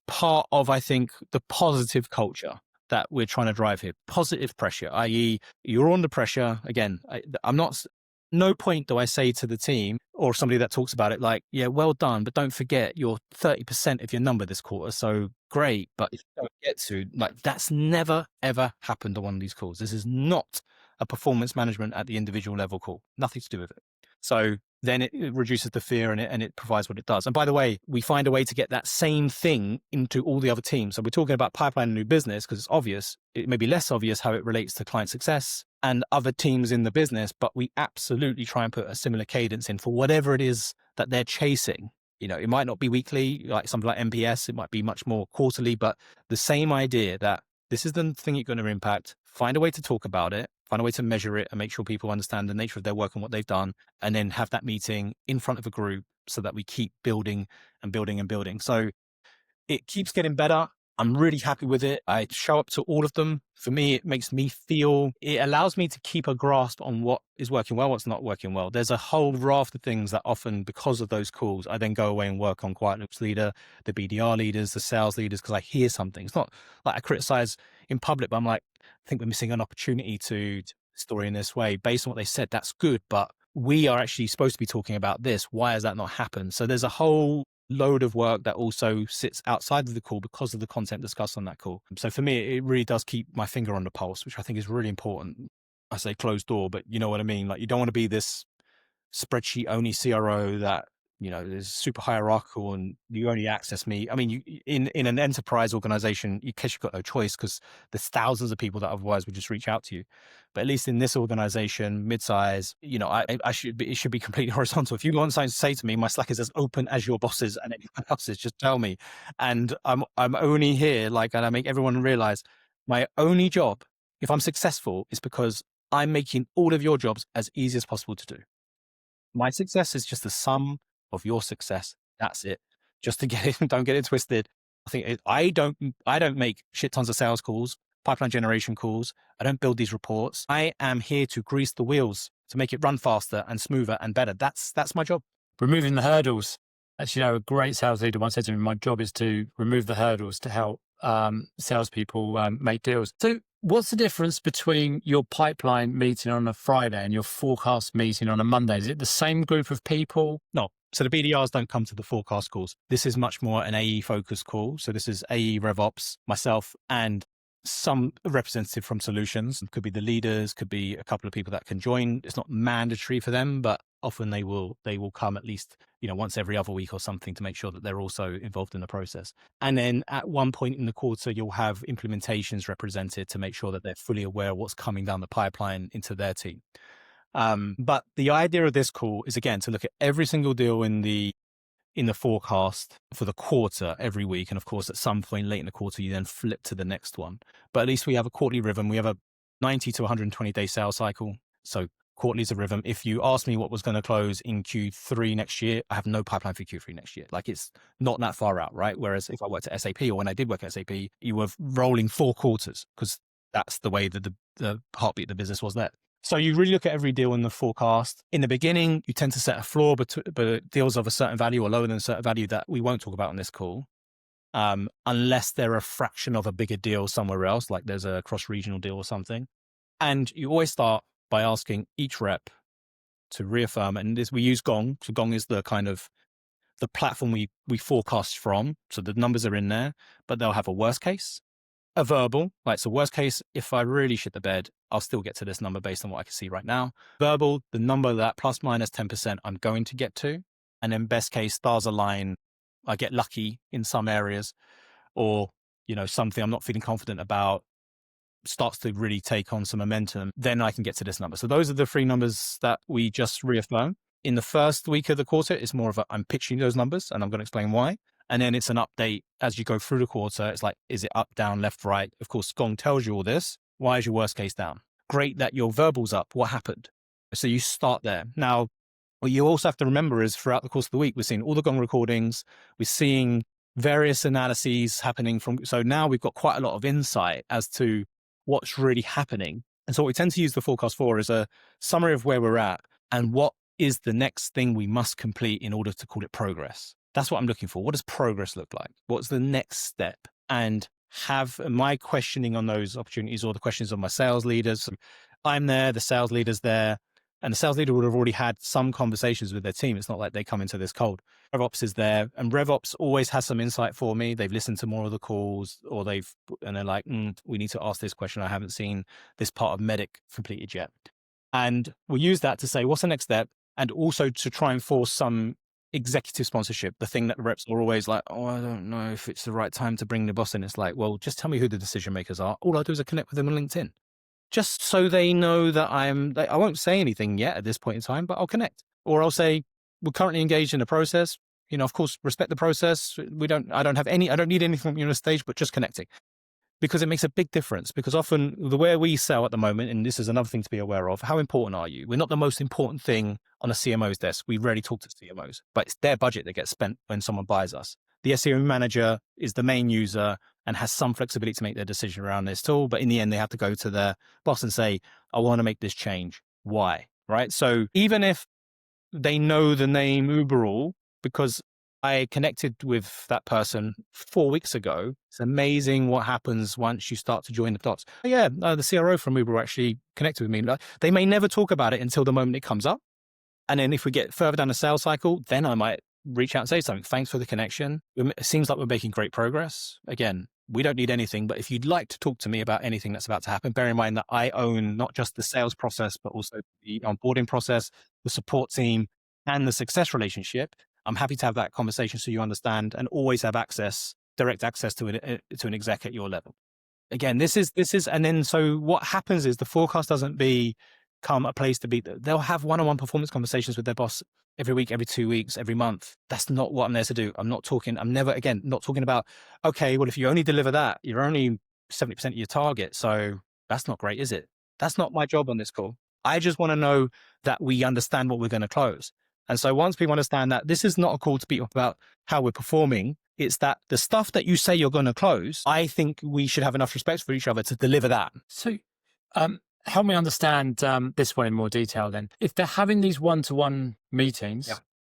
part of, I think, the positive culture that we're trying to drive here. Positive pressure, i.e. you're under pressure. Again, I'm not no point do I say to the team or somebody that talks about it like, yeah, well done, but don't forget you're 30% of your number this quarter. So great. But if you don't get to, like, that's never, ever happened on one of these calls. This is not a performance management at the individual level call. Nothing to do with it. So then it reduces the fear and it provides what it does. And by the way, we find a way to get that same thing into all the other teams. So we're talking about pipeline and new business because it's obvious. It may be less obvious how it relates to client success and other teams in the business, but we absolutely try and put a similar cadence in for whatever it is that they're chasing. You know, it might not be weekly, like something like MPS, it might be much more quarterly, but the same idea that this is the thing you're going to impact. Find a way to talk about it, find a way to measure it and make sure people understand the nature of their work and what they've done, and then have that meeting in front of a group so that we keep building and building and building. So it keeps getting better. I'm really happy with it. I show up to all of them. For me, it makes me feel, it allows me to keep a grasp on what is working well, what's not working well. There's a whole raft of things that often, because of those calls, I then go away and work on Quiet Loops leader, the BDR leaders, the sales leaders, because I hear something. It's not like I criticize in public, but I'm like, I think we're missing an opportunity to story in this way. Based on what they said, that's good, but we are actually supposed to be talking about this. Why has that not happened? So there's a whole load of work that also sits outside of the call because of the content discussed on that call. So for me, it really does keep my finger on the pulse, which I think is really important. I say closed door, but you know what I mean? Like, you don't want to be this spreadsheet only CRO that, you know, is super hierarchical and you only access me. I mean, you, in an enterprise organization, in case you've got no choice, because there's thousands of people that otherwise would just reach out to you. But at least in this organization, mid-size, you know, it should be completely horizontal. If you want something to say to me, my Slack is as open as your bosses and anyone else's. Just tell me. And I'm only here, like, and I make everyone realize my only job, if I'm successful, is because I'm making all of your jobs as easy as possible to do. My success is just the sum of your success. That's it. Just to get it, don't get it twisted. I think I don't make shit tons of sales calls, pipeline generation calls. I don't build these reports. I am here to grease the wheels to make it run faster and smoother and better. That's my job. Removing the hurdles. Actually, you know, a great sales leader once said to me, my job is to remove the hurdles to help salespeople make deals. So what's the difference between your pipeline meeting on a Friday and your forecast meeting on a Monday? Is it the same group of people? No. So the BDRs don't come to the forecast calls. This is much more an AE focused call. So this is AE, RevOps, myself, and some representative from solutions. It could be the leaders, could be a couple of people that can join. It's not mandatory for them, but often they will come at least, you know, once every other week or something to make sure that they're also involved in the process. And then at one point in the quarter, you'll have implementations represented to make sure that they're fully aware of what's coming down the pipeline into their team. But the idea of this call is, again, to look at every single deal in the forecast for the quarter every week. And of course, at some point late in the quarter, you then flip to the next one. But at least we have a quarterly rhythm. We have a 90 to 120 day sales cycle. So quarterly is a rhythm. If you ask me what was going to close in Q3 next year, I have no pipeline for Q3 next year. Like, it's not that far out, right? Whereas if I worked at SAP, or when I did work at SAP, you were rolling 4 quarters because that's the way that the heartbeat of the business was there. So you really look at every deal in the forecast. In the beginning, you tend to set a floor, but deals of a certain value or lower than a certain value that we won't talk about on this call, unless they're a fraction of a bigger deal somewhere else, like there's a cross-regional deal or something. And you always start by asking each rep to reaffirm. And we use Gong. So Gong is the kind of the platform we forecast from. So the numbers are in there, but they'll have a worst case, a verbal, like, so worst case, if I really shit the bed, I'll still get to this number based on what I can see right now. Verbal, the number that plus minus 10% I'm going to get to. And then best case, stars align. I get lucky in some areas, or, you know, something I'm not feeling confident about starts to really take on some momentum, then I can get to this number. So those are the 3 numbers that we just reaffirm. In the first week of the quarter, it's more of I'm pitching those numbers and I'm going to explain why. And then it's an update as you go through the quarter. It's like, is it up, down, left, right? Of course, Gong tells you all this. Why is your worst case down? Great that your verbal's up. What happened? So you start there. Now, what you also have to remember is throughout the course of the week, we're seeing all the Gong recordings. We're seeing various analyses happening so now we've got quite a lot of insight as to what's really happening. And so what we tend to use the forecast for is a summary of where we're at and what is the next thing we must complete in order to call it progress. That's what I'm looking for. What does progress look like? What's the next step? And have my questioning on those opportunities, or the questions of my sales leaders. I'm there, the sales leader's there. And the sales leader would have already had some conversations with their team. It's not like they come into this cold. RevOps is there, and RevOps always has some insight for me. They've listened to more of the calls, or and they're like, we need to ask this question. I haven't seen this part of Medic completed yet. And we'll use that to say, what's the next step? And also to try and force some executive sponsorship, the thing that reps are always like, oh, I don't know if it's the right time to bring the boss in. It's like, well, just tell me who the decision makers are. All I do is I connect with them on LinkedIn, just so they know that I won't say anything yet at this point in time, but I'll connect. Or I'll say, we're currently engaged in a process. Of course, respect the process. I don't need anything from you on the stage, but just connecting. Because it makes a big difference. Because often the way we sell at the moment, and this is another thing to be aware of, how important are you? We're not the most important thing on a CMO's desk. We rarely talk to CMOs, but it's their budget that gets spent when someone buys us. The SEO manager is the main user and has some flexibility to make their decision around this tool. But in the end, they have to go to their boss and say, I want to make this change. Why? Right? So even if they know the name Uberall, because I connected with that person 4 weeks ago. It's amazing what happens once you start to join the dots. The CRO from Uberall actually connected with me. They may never talk about it until the moment it comes up. And then if we get further down the sales cycle, then I might reach out and say something. Thanks for the connection. It seems like we're making great progress. Again, we don't need anything, but if you'd like to talk to me about anything that's about to happen, bear in mind that I own not just the sales process, but also the onboarding process, the support team, and the success relationship. I'm happy to have that conversation so you understand, and always have direct access to an exec at your level. Again, this is, and then so what happens is the forecast doesn't become a place to be. They'll have one-on-one performance conversations with their boss every week, every 2 weeks, every month. That's not what I'm there to do. I'm not talking about, okay, well, if you only deliver that, you're only 70% of your target. So that's not great, is it? That's not my job on this call. I just want to know that we understand what we're going to close. And so once people understand that this is not a call to beat up about how we're performing, it's that the stuff that you say you're going to close, I think we should have enough respect for each other to deliver that. So help me understand this one in more detail then. If they're having these one-to-one meetings,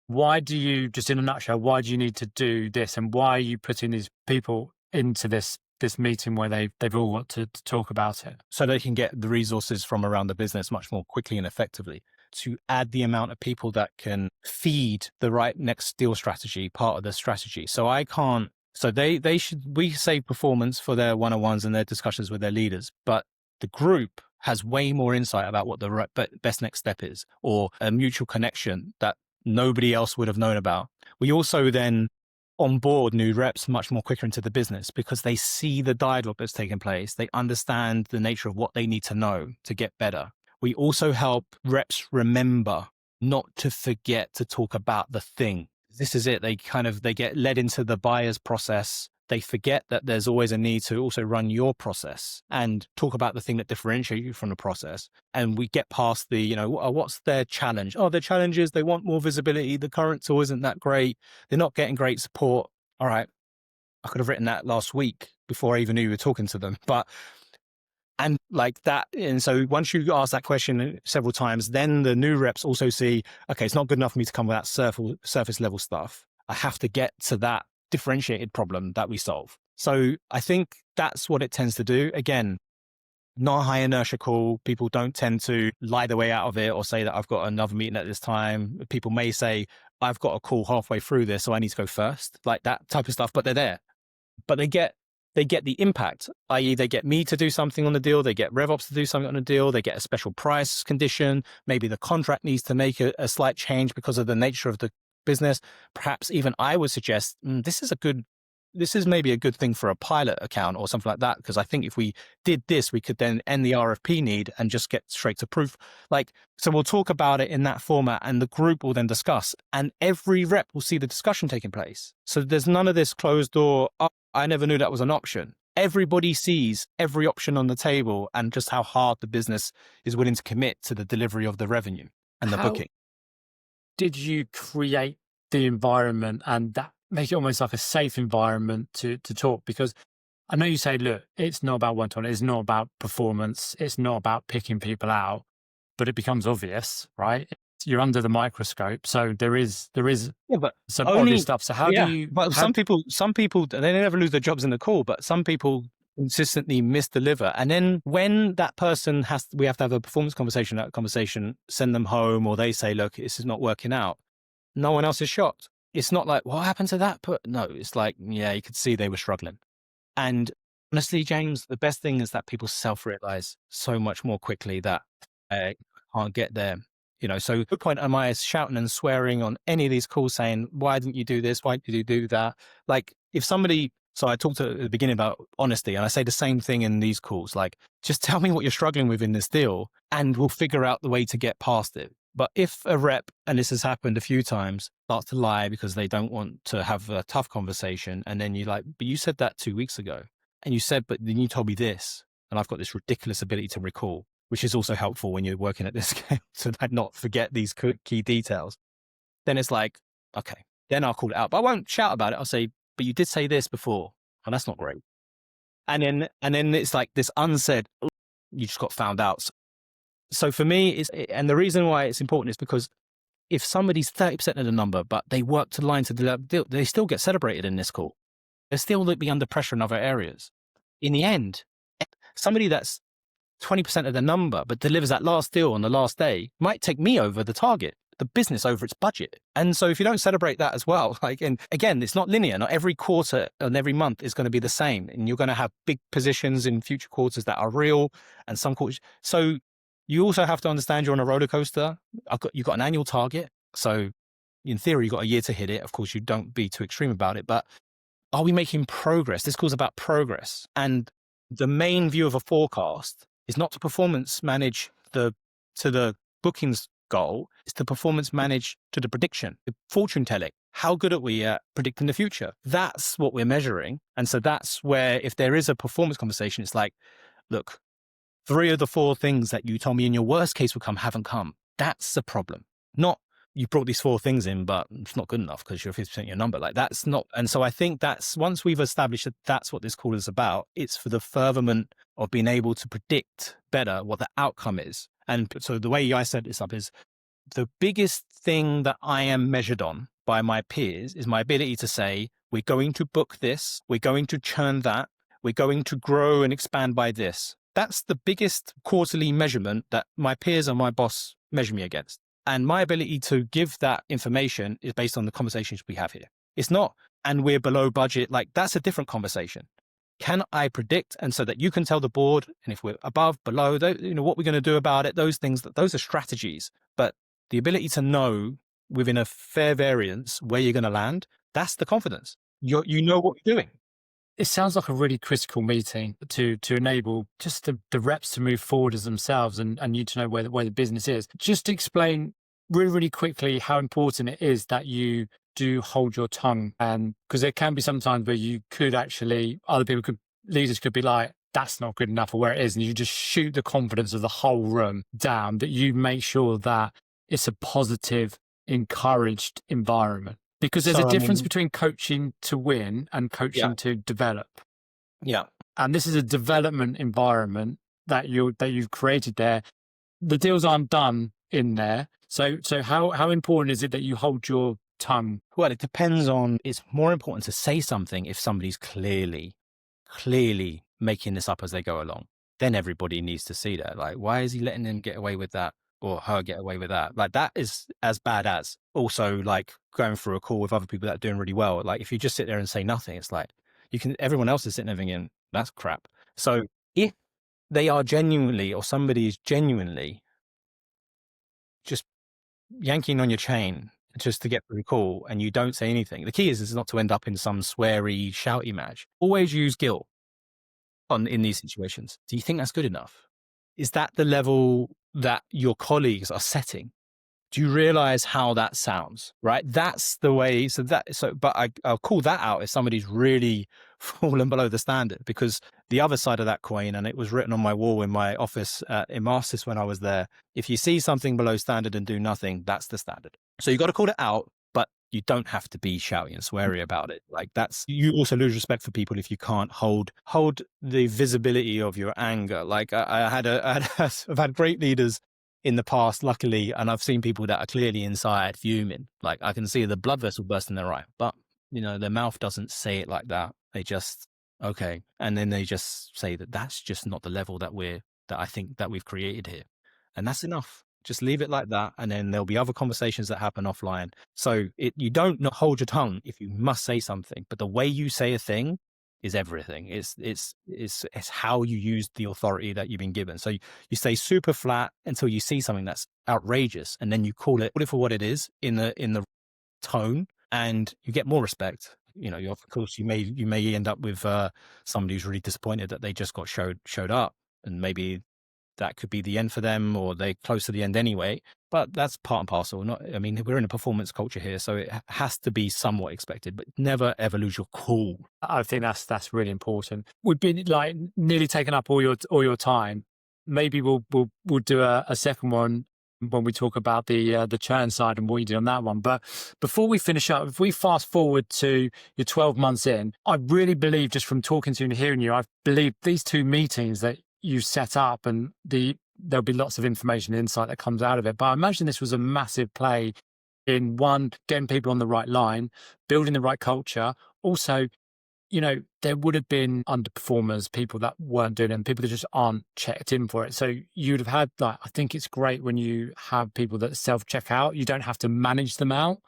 why do you, just in a nutshell, why do you need to do this? And why are you putting these people into this meeting where they've all got to talk about it? So they can get the resources from around the business much more quickly and effectively. To add the amount of people that can feed the right next deal strategy, part of the strategy. So we save performance for their one-on-ones and their discussions with their leaders, but the group has way more insight about what the right best next step is, or a mutual connection that nobody else would have known about. We also then onboard new reps much more quicker into the business because they see the dialogue that's taking place. They understand the nature of what they need to know to get better. We also help reps remember not to forget to talk about the thing. This is it. They get led into the buyer's process. They forget that there's always a need to also run your process and talk about the thing that differentiates you from the process. And we get past the, what's their challenge? Oh, their challenge is they want more visibility. The current tool isn't that great. They're not getting great support. All right. I could have written that last week before I even knew you were talking to them. And like that. And so once you ask that question several times, then the new reps also see, okay, it's not good enough for me to come with that surface level stuff. I have to get to that differentiated problem that we solve. So I think that's what it tends to do. Again, not a high inertia call. People don't tend to lie their way out of it or say that I've got another meeting at this time. People may say, I've got a call halfway through this, so I need to go first, like that type of stuff, but they're there. But they get the impact, i.e. they get me to do something on the deal, they get RevOps to do something on the deal, they get a special price condition, maybe the contract needs to make a slight change because of the nature of the business. Perhaps even I would suggest, this is maybe a good thing for a pilot account or something like that, because I think if we did this, we could then end the RFP need and just get straight to proof. So we'll talk about it in that format and the group will then discuss, and every rep will see the discussion taking place. So there's none of this closed door, oh, I never knew that was an option. Everybody sees every option on the table and just how hard the business is willing to commit to the delivery of the revenue and the booking. Did you create the environment and that make it almost like a safe environment to talk? Because I know you say, look, it's not about one-to-one, it's not about performance, it's not about picking people out, but it becomes obvious, right? You're under the microscope, so there is some obvious stuff. So how do you? But some people, they never lose their jobs in the call. But some people consistently misdeliver. And then when that person we have to have a performance conversation, that conversation, send them home, or they say, look, this is not working out. No one else is shocked. It's not like, what happened to that? No, it's like, yeah, you could see they were struggling. And honestly, James, the best thing is that people self-realize so much more quickly that I can't get there. So no point am I shouting and swearing on any of these calls saying, why didn't you do this? Why did you do that? Like if somebody, so I talked at the beginning about honesty, and I say the same thing in these calls, like just tell me what you're struggling with in this deal and we'll figure out the way to get past it. But if a rep, and this has happened a few times, starts to lie because they don't want to have a tough conversation, and then you're like, but you said that 2 weeks ago, and you said, but then you told me this, and I've got this ridiculous ability to recall, which is also helpful when you're working at this scale to not forget these key details. Then it's like, okay, then I'll call it out. But I won't shout about it. I'll say, but you did say this before, and that's not great. And then it's like this unsaid, you just got found out. So for me, and the reason why it's important is because if somebody's 30% of the number, but they work to line to the deal, they still get celebrated in this call. They still be under pressure in other areas. In the end, somebody that's 20% of the number, but delivers that last deal on the last day might take me over the target, the business over its budget. And so if you don't celebrate that as well, and again, it's not linear. Not every quarter and every month is going to be the same. And you're going to have big positions in future quarters that are real and some quarters. So you also have to understand you're on a roller coaster. You've got an annual target. So in theory, you've got a year to hit it. Of course, you don't be too extreme about it, but are we making progress? This call's about progress. And the main view of a forecast is not to performance manage to the bookings goal. It's to performance manage to the prediction, the fortune telling. How good are we at predicting the future? That's what we're measuring. And so that's where, if there is a performance conversation, it's like, look, 3 of the 4 things that you told me in your worst case would come haven't come. That's the problem. Not you brought these 4 things in, but it's not good enough because you're 50% your number. Like that's not. And so I think that's, once we've established that that's what this call is about, it's for the furtherment of being able to predict better what the outcome is. And so the way I set this up is the biggest thing that I am measured on by my peers is my ability to say, we're going to book this, we're going to churn that, we're going to grow and expand by this. That's the biggest quarterly measurement that my peers and my boss measure me against. And my ability to give that information is based on the conversations we have here. It's not, and we're below budget. Like that's a different conversation. Can I predict? And so that you can tell the board, and if we're above, below, what we're going to do about it, those things, those are strategies. But the ability to know within a fair variance where you're going to land, that's the confidence. You know what you're doing. It sounds like a really critical meeting to enable just the reps to move forward as themselves and you to know where the business is. Just to explain really, really quickly how important it is that you do hold your tongue. And because there can be some times where you could actually, leaders could be like, that's not good enough or where it is. And you just shoot the confidence of the whole room down, that you make sure that it's a positive, encouraged environment. Because there's a difference between coaching to win and coaching to develop. Yeah. And this is a development environment that you've created there. The deals aren't done in there. So how important is it that you hold your tongue? Well, it depends on, it's more important to say something if somebody's clearly making this up as they go along. Then everybody needs to see that. Like, why is he letting him get away with that or her get away with that? Like, that is as bad as also like going through a call with other people that are doing really well. Like, if you just sit there and say nothing, it's like everyone else is sitting there thinking, that's crap. So if they are genuinely, or somebody is genuinely just yanking on your chain just to get through the call and you don't say anything, the key is not to end up in some sweary, shouty match. Always use guilt in these situations. Do you think that's good enough? Is that the level that your colleagues are setting? Do you realize how that sounds? Right? That's the way. But I'll call that out if somebody's really fallen below the standard, because the other side of that coin, and it was written on my wall in my office in Masters when I was there, if you see something below standard and do nothing, that's the standard. So you got to call it out, but you don't have to be shouty and sweary about it. Like you also lose respect for people if you can't hold the visibility of your anger. Like I've had great leaders in the past, luckily, and I've seen people that are clearly inside fuming. Like I can see the blood vessel burst in their eye, but their mouth doesn't say it like that. They just Okay. And then they just say that that's just not the level that I think that we've created here. And that's enough. Just leave it like that. And then there'll be other conversations that happen offline. So you don't not hold your tongue if you must say something, but the way you say a thing is everything. It's how you use the authority that you've been given. So you stay super flat until you see something that's outrageous, and then you call it for what it is in the tone, and you get more respect. Of course, you may end up with somebody who's really disappointed that they just got showed up, and maybe that could be the end for them, or they're close to the end anyway. But that's part and parcel. We're in a performance culture here, so it has to be somewhat expected. But never ever lose your cool. I think that's really important. We've been like nearly taken up all your time. Maybe we'll do a second one when we talk about the churn side and what you did on that one. But before we finish up, if we fast forward to your 12 months in, I really believe, just from talking to you and hearing you, I believe these 2 meetings that you set up, and there'll be lots of information and insight that comes out of it. But I imagine this was a massive play in, one, getting people on the right line, building the right culture. Also, there would have been underperformers, people that weren't doing it, and people that just aren't checked in for it. So you'd have had, I think it's great when you have people that self-check out. You don't have to manage them out.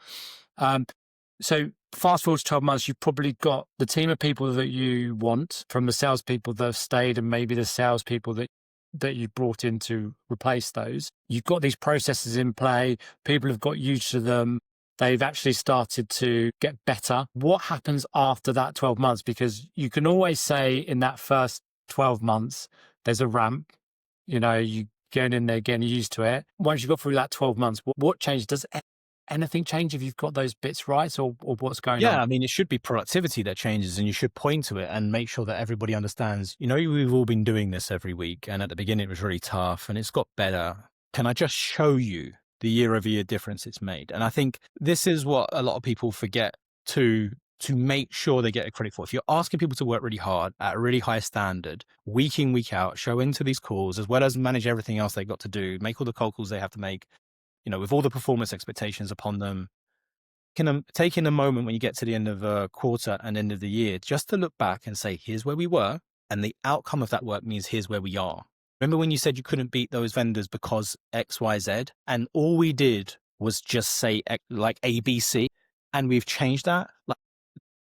So fast forward to 12 months, you've probably got the team of people that you want, from the salespeople that have stayed and maybe the salespeople that you brought in to replace those. You've got these processes in play. People have got used to them. They've actually started to get better. What happens after that 12 months? Because you can always say in that first 12 months, there's a ramp. You get in there, getting used to it. Once you've got through that 12 months, what changes? Does anything change if you've got those bits right, or what's going on? Yeah, it should be productivity that changes, and you should point to it and make sure that everybody understands, we've all been doing this every week, and at the beginning it was really tough and it's got better. Can I just show you the year-over-year difference it's made? And I think this is what a lot of people forget to make sure they get a credit for. If you're asking people to work really hard at a really high standard, week in, week out, show into these calls, as well as manage everything else they've got to do, make all the cold calls they have to make, with all the performance expectations upon them, taking a moment when you get to the end of a quarter and end of the year, just to look back and say, here's where we were, and the outcome of that work means here's where we are. Remember when you said you couldn't beat those vendors because X, Y, Z? And all we did was just say like A, B, C, and we've changed that. Like,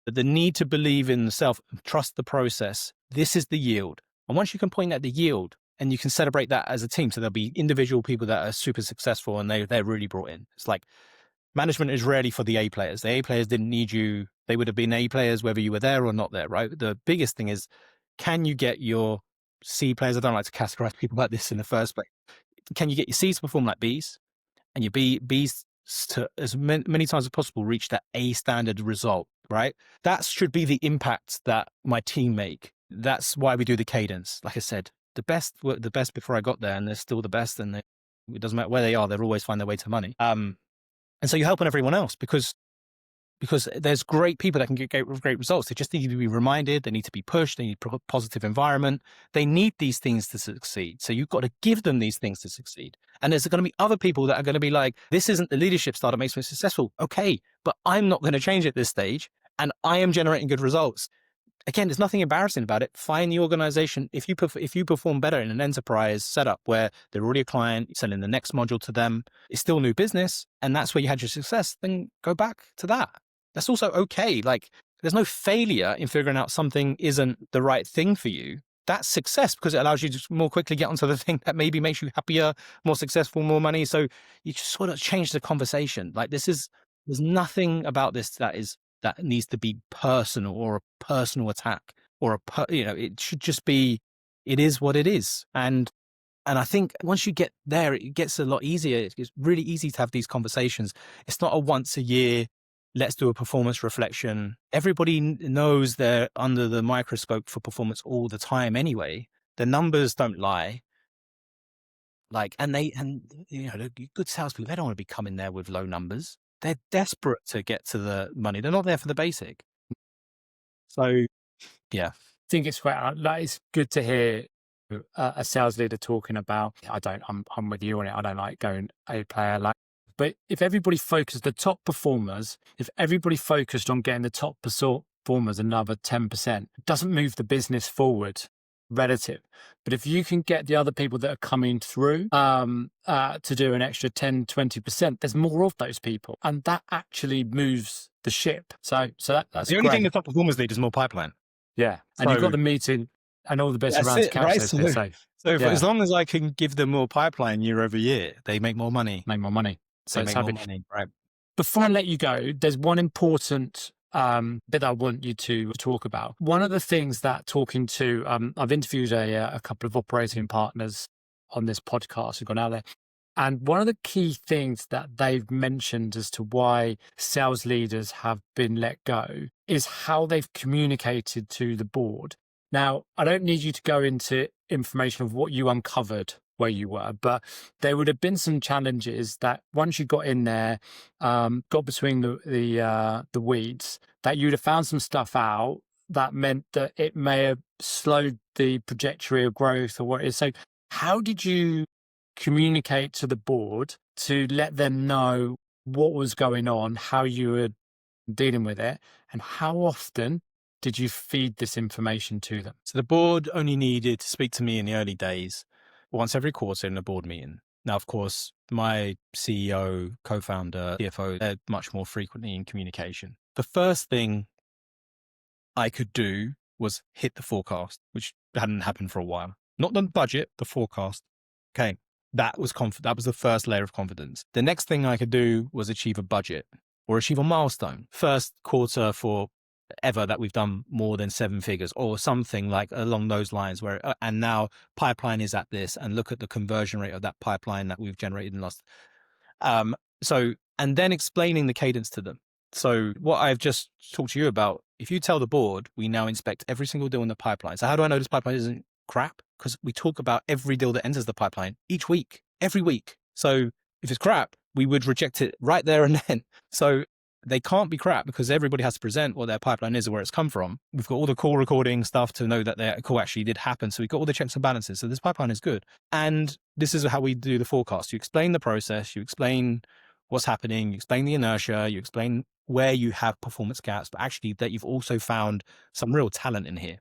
the need to believe in self, trust the process. This is the yield. And once you can point at the yield, and you can celebrate that as a team. So there'll be individual people that are super successful and they're really brought in. It's like management is rarely for the A players. The A players didn't need you. They would have been A players whether you were there or not there, right? The biggest thing is, can you get your C players? I don't like to categorize people like this in the first place. Can you get your C's to perform like B's, and your B's to, as many times as possible, reach that A standard result, right? That should be the impact that my team make. That's why we do the cadence. Like I said, the best were the best before I got there, and they're still the best, and it doesn't matter where they are, they'll always find their way to money. And so you're helping everyone else because there's great people that can get great results. They just need to be reminded, they need to be pushed, they need a positive environment. They need these things to succeed. So you've got to give them these things to succeed. And there's going to be other people that are going to be like, this isn't the leadership style that makes me successful. Okay, but I'm not going to change at this stage, and I am generating good results. Again, there's nothing embarrassing about it. Find the organization. If you perform better in an enterprise setup where they're already a client, selling the next module to them, it's still new business, and that's where you had your success, then go back to that. That's also okay. Like, there's no failure in figuring out something isn't the right thing for you. That's success because it allows you to more quickly get onto the thing that maybe makes you happier, more successful, more money. So you just sort of change the conversation. Like, there's nothing about this that needs to be personal or a personal attack or it should just be, it is what it is. And I think once you get there, it gets a lot easier. It's really easy to have these conversations. It's not a once a year, let's do a performance reflection. Everybody knows they're under the microscope for performance all the time anyway. The numbers don't lie. Like, and the good salespeople, they don't want to be coming there with low numbers. They're desperate to get to the money. They're not there for the basic. So, yeah. I think it's quite, like, it's good to hear a sales leader talking about, I'm with you on it. I don't like going A player. But if everybody focused, the top performers, if everybody focused on getting the top performers another 10%. It doesn't move the business forward relative. But if you can get the other people that are coming through to do an extra 10, 20%, there's more of those people. And that actually moves the ship. So that's the only thing great. the top performers need is more pipeline. Yeah. And you've got the meeting and all the bits That's around to it, catch right? those bits. So as long as I can give them more pipeline year over year, they make more money. Make more money. So They it's make happy. more money, right? Before I let you go, there's one important bit I want you to talk about. One of the things that talking to, I've interviewed a couple of operating partners on this podcast who've gone out there. And one of the key things that they've mentioned as to why sales leaders have been let go is how they've communicated to the board. Now, I don't need you to go into information of what you uncovered where you were, but there would have been some challenges that once you got in there, got between the weeds, that you'd have found some stuff out that meant that it may have slowed the trajectory of growth or what it is. So how did you communicate to the board to let them know what was going on, how you were dealing with it, and how often did you feed this information to them? So the board only needed to speak to me in the early days, once every quarter in a board meeting. Now, of course, my CEO, co-founder, CFO, they're much more frequently in communication. The first thing I could do was hit the forecast, which hadn't happened for a while. Not the budget, the forecast. Okay. That was that was the first layer of confidence. The next thing I could do was achieve a budget or achieve a milestone. First quarter for ever that we've done more than 7 figures or something like along those lines where, and now pipeline is at this, and look at the conversion rate of that pipeline that we've generated in last. And then explaining the cadence to them. So what I've just talked to you about, if you tell the board, we now inspect every single deal in the pipeline. So how do I know this pipeline isn't crap? Because we talk about every deal that enters the pipeline each week, every week. So if it's crap, we would reject it right there and then. So they can't be crap because everybody has to present what their pipeline is and where it's come from. We've got all the call recording stuff to know that their call actually did happen. So we've got all the checks and balances. So this pipeline is good. And this is how we do the forecast. You explain the process, you explain what's happening, you explain the inertia, you explain where you have performance gaps, but actually that you've also found some real talent in here.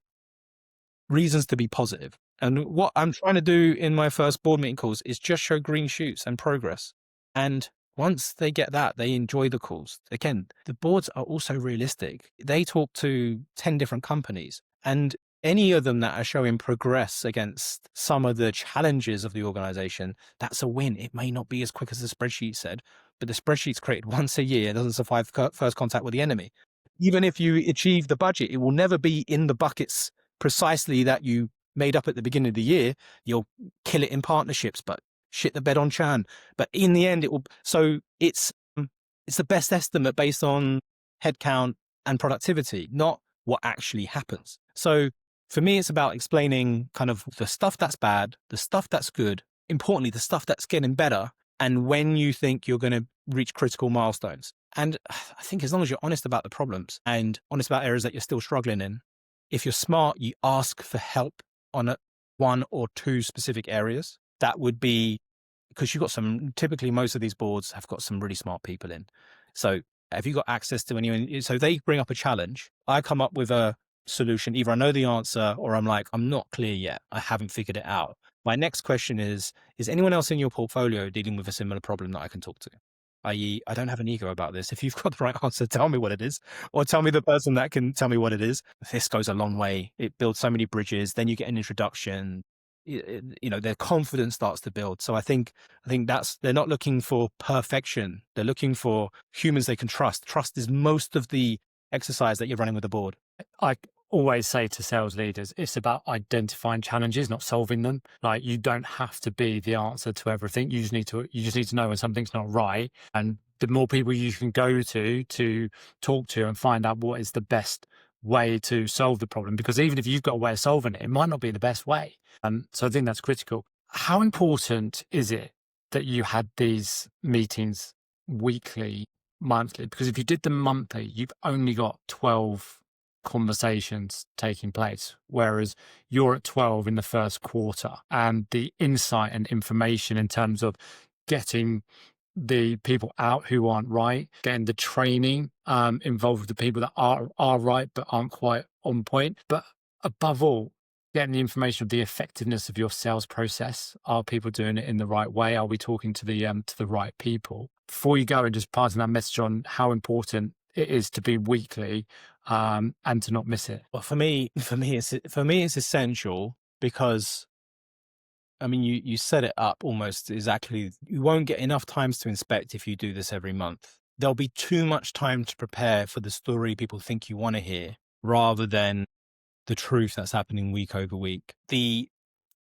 Reasons to be positive. And what I'm trying to do in my first board meeting calls is just show green shoots and progress. And once they get that, they enjoy the calls. Again, the boards are also realistic. They talk to 10 different companies, and any of them that are showing progress against some of the challenges of the organization, that's a win. It may not be as quick as the spreadsheet said, but the spreadsheet's created once a year. It doesn't survive first contact with the enemy. Even if you achieve the budget, it will never be in the buckets precisely that you made up at the beginning of the year. You'll kill it in partnerships, but shit the bed on churn. But in the end, it will. So it's the best estimate based on headcount and productivity, not what actually happens. So for me, it's about explaining kind of the stuff that's bad, the stuff that's good, importantly, the stuff that's getting better, and when you think you're going to reach critical milestones. And I think as long as you're honest about the problems and honest about areas that you're still struggling in, if you're smart, you ask for help on one or two specific areas. That would be because you've got typically most of these boards have got some really smart people in. So have you got access to anyone? So they bring up a challenge. I come up with a solution. Either I know the answer or I'm like, I'm not clear yet. I haven't figured it out. My next question is anyone else in your portfolio dealing with a similar problem that I can talk to? I.e., I don't have an ego about this. If you've got the right answer, tell me what it is, or tell me the person that can tell me what it is. This goes a long way. It builds so many bridges. Then you get an introduction. Their confidence starts to build. So I think they're not looking for perfection. They're looking for humans they can trust. Trust is most of the exercise that you're running with the board. I always say to sales leaders, it's about identifying challenges, not solving them. Like, you don't have to be the answer to everything. You just need to know when something's not right. And the more people you can go to talk to and find out what is the best way to solve the problem, because even if you've got a way of solving it, it might not be the best way. So I think that's critical. How important is it that you had these meetings weekly, monthly? Because if you did them monthly, you've only got 12 conversations taking place, whereas you're at 12 in the first quarter. And the insight and information in terms of getting the people out who aren't right, getting the training involved with the people that are right but aren't quite on point. But above all, getting the information of the effectiveness of your sales process. Are people doing it in the right way? Are we talking to the right people? Before you go, and just passing that message on how important it is to be weekly and to not miss it. Well, for me, it's essential because, I mean, you set it up almost exactly. You won't get enough times to inspect if you do this every month. There'll be too much time to prepare for the story people think you want to hear, rather than the truth that's happening week over week.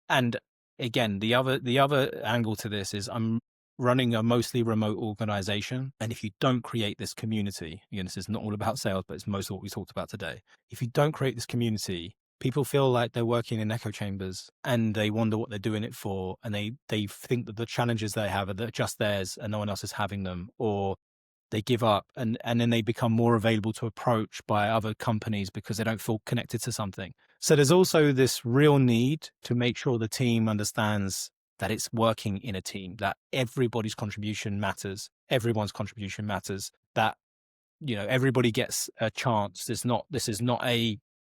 And again, the other angle to this is I'm running a mostly remote organization. And if you don't create this community, again, this is not all about sales, but it's most of what we talked about today. If you don't create this community, people feel like they're working in echo chambers and they wonder what they're doing it for. And they think that the challenges they have are just theirs and no one else is having them, or they give up and then they become more available to approach by other companies because they don't feel connected to something. So there's also this real need to make sure the team understands that it's working in a team, that everybody's contribution matters. Everyone's contribution matters, that, everybody gets a chance. This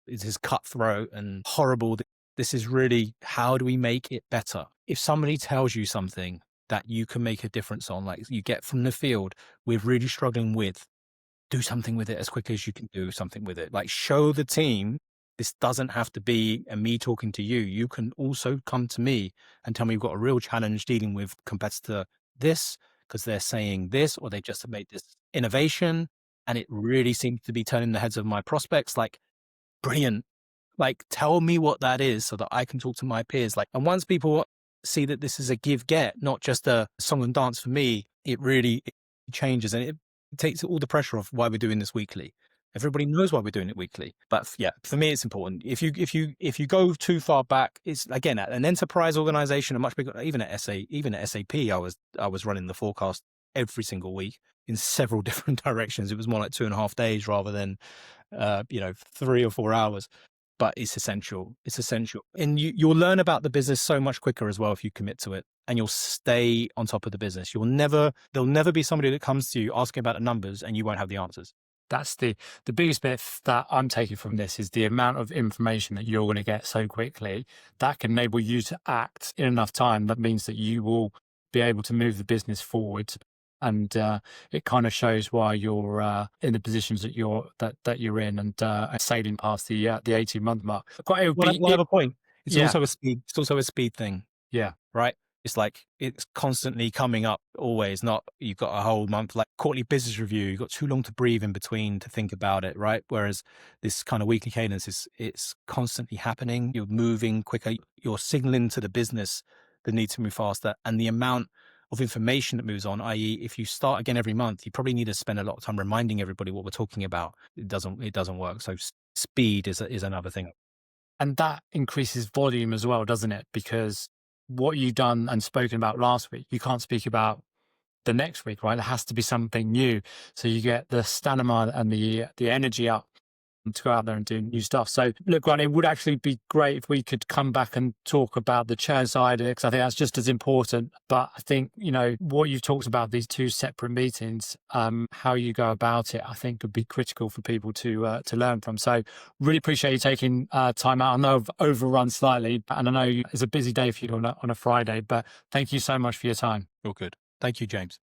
is cutthroat and horrible. This is really, how do we make it better? If somebody tells you something that you can make a difference on, like you get from the field, we're really struggling with, do something with it as quickly as you can do something with it. Like, show the team this doesn't have to be me talking to you. You can also come to me and tell me you've got a real challenge dealing with competitor this, because they're saying this, or they just made this innovation and it really seems to be turning the heads of my prospects. Like, brilliant. Like, tell me what that is so that I can talk to my peers. Like, and once people see that this is a give-get, not just a song and dance for me, it really changes, and it takes all the pressure off why we're doing this weekly. Everybody knows why we're doing it weekly. But yeah, for me, it's important. If you go too far back, it's, again, at an enterprise organization, a much bigger, even at SAP, I was running the forecast every single week in several different directions. It was more like 2.5 days rather than 3 or 4 hours. But it's essential. It's essential. And you'll learn about the business so much quicker as well if you commit to it, and you'll stay on top of the business. There'll never be somebody that comes to you asking about the numbers and you won't have the answers. That's the biggest bit that I'm taking from this, is the amount of information that you're going to get so quickly that can enable you to act in enough time. That means that you will be able to move the business forward. And it kind of shows why you're in the positions that you're in, and sailing past the 18-month mark. One other point. It's Yeah. also a speed. It's also a speed thing. Yeah. Right. It's like, it's constantly coming up always, not you've got a whole month, like quarterly business review, you've got too long to breathe in between to think about it, right? Whereas this kind of weekly cadence it's constantly happening. You're moving quicker. You're signaling to the business the need to move faster, and the amount of information that moves on, i.e. if you start again every month, you probably need to spend a lot of time reminding everybody what we're talking about. It doesn't work. So speed is another thing. And that increases volume as well, doesn't it? Because what you've done and spoken about last week, you can't speak about the next week, right? It has to be something new. So you get the stamina and the energy up to go out there and do new stuff. So look, Grant, it would actually be great if we could come back and talk about the churn side, because I think that's just as important. But I think, what you've talked about, these two separate meetings, how you go about it, I think would be critical for people to learn from. So really appreciate you taking time out. I know I've overrun slightly, and I know it's a busy day for you on a Friday, but thank you so much for your time. All good. Thank you, James.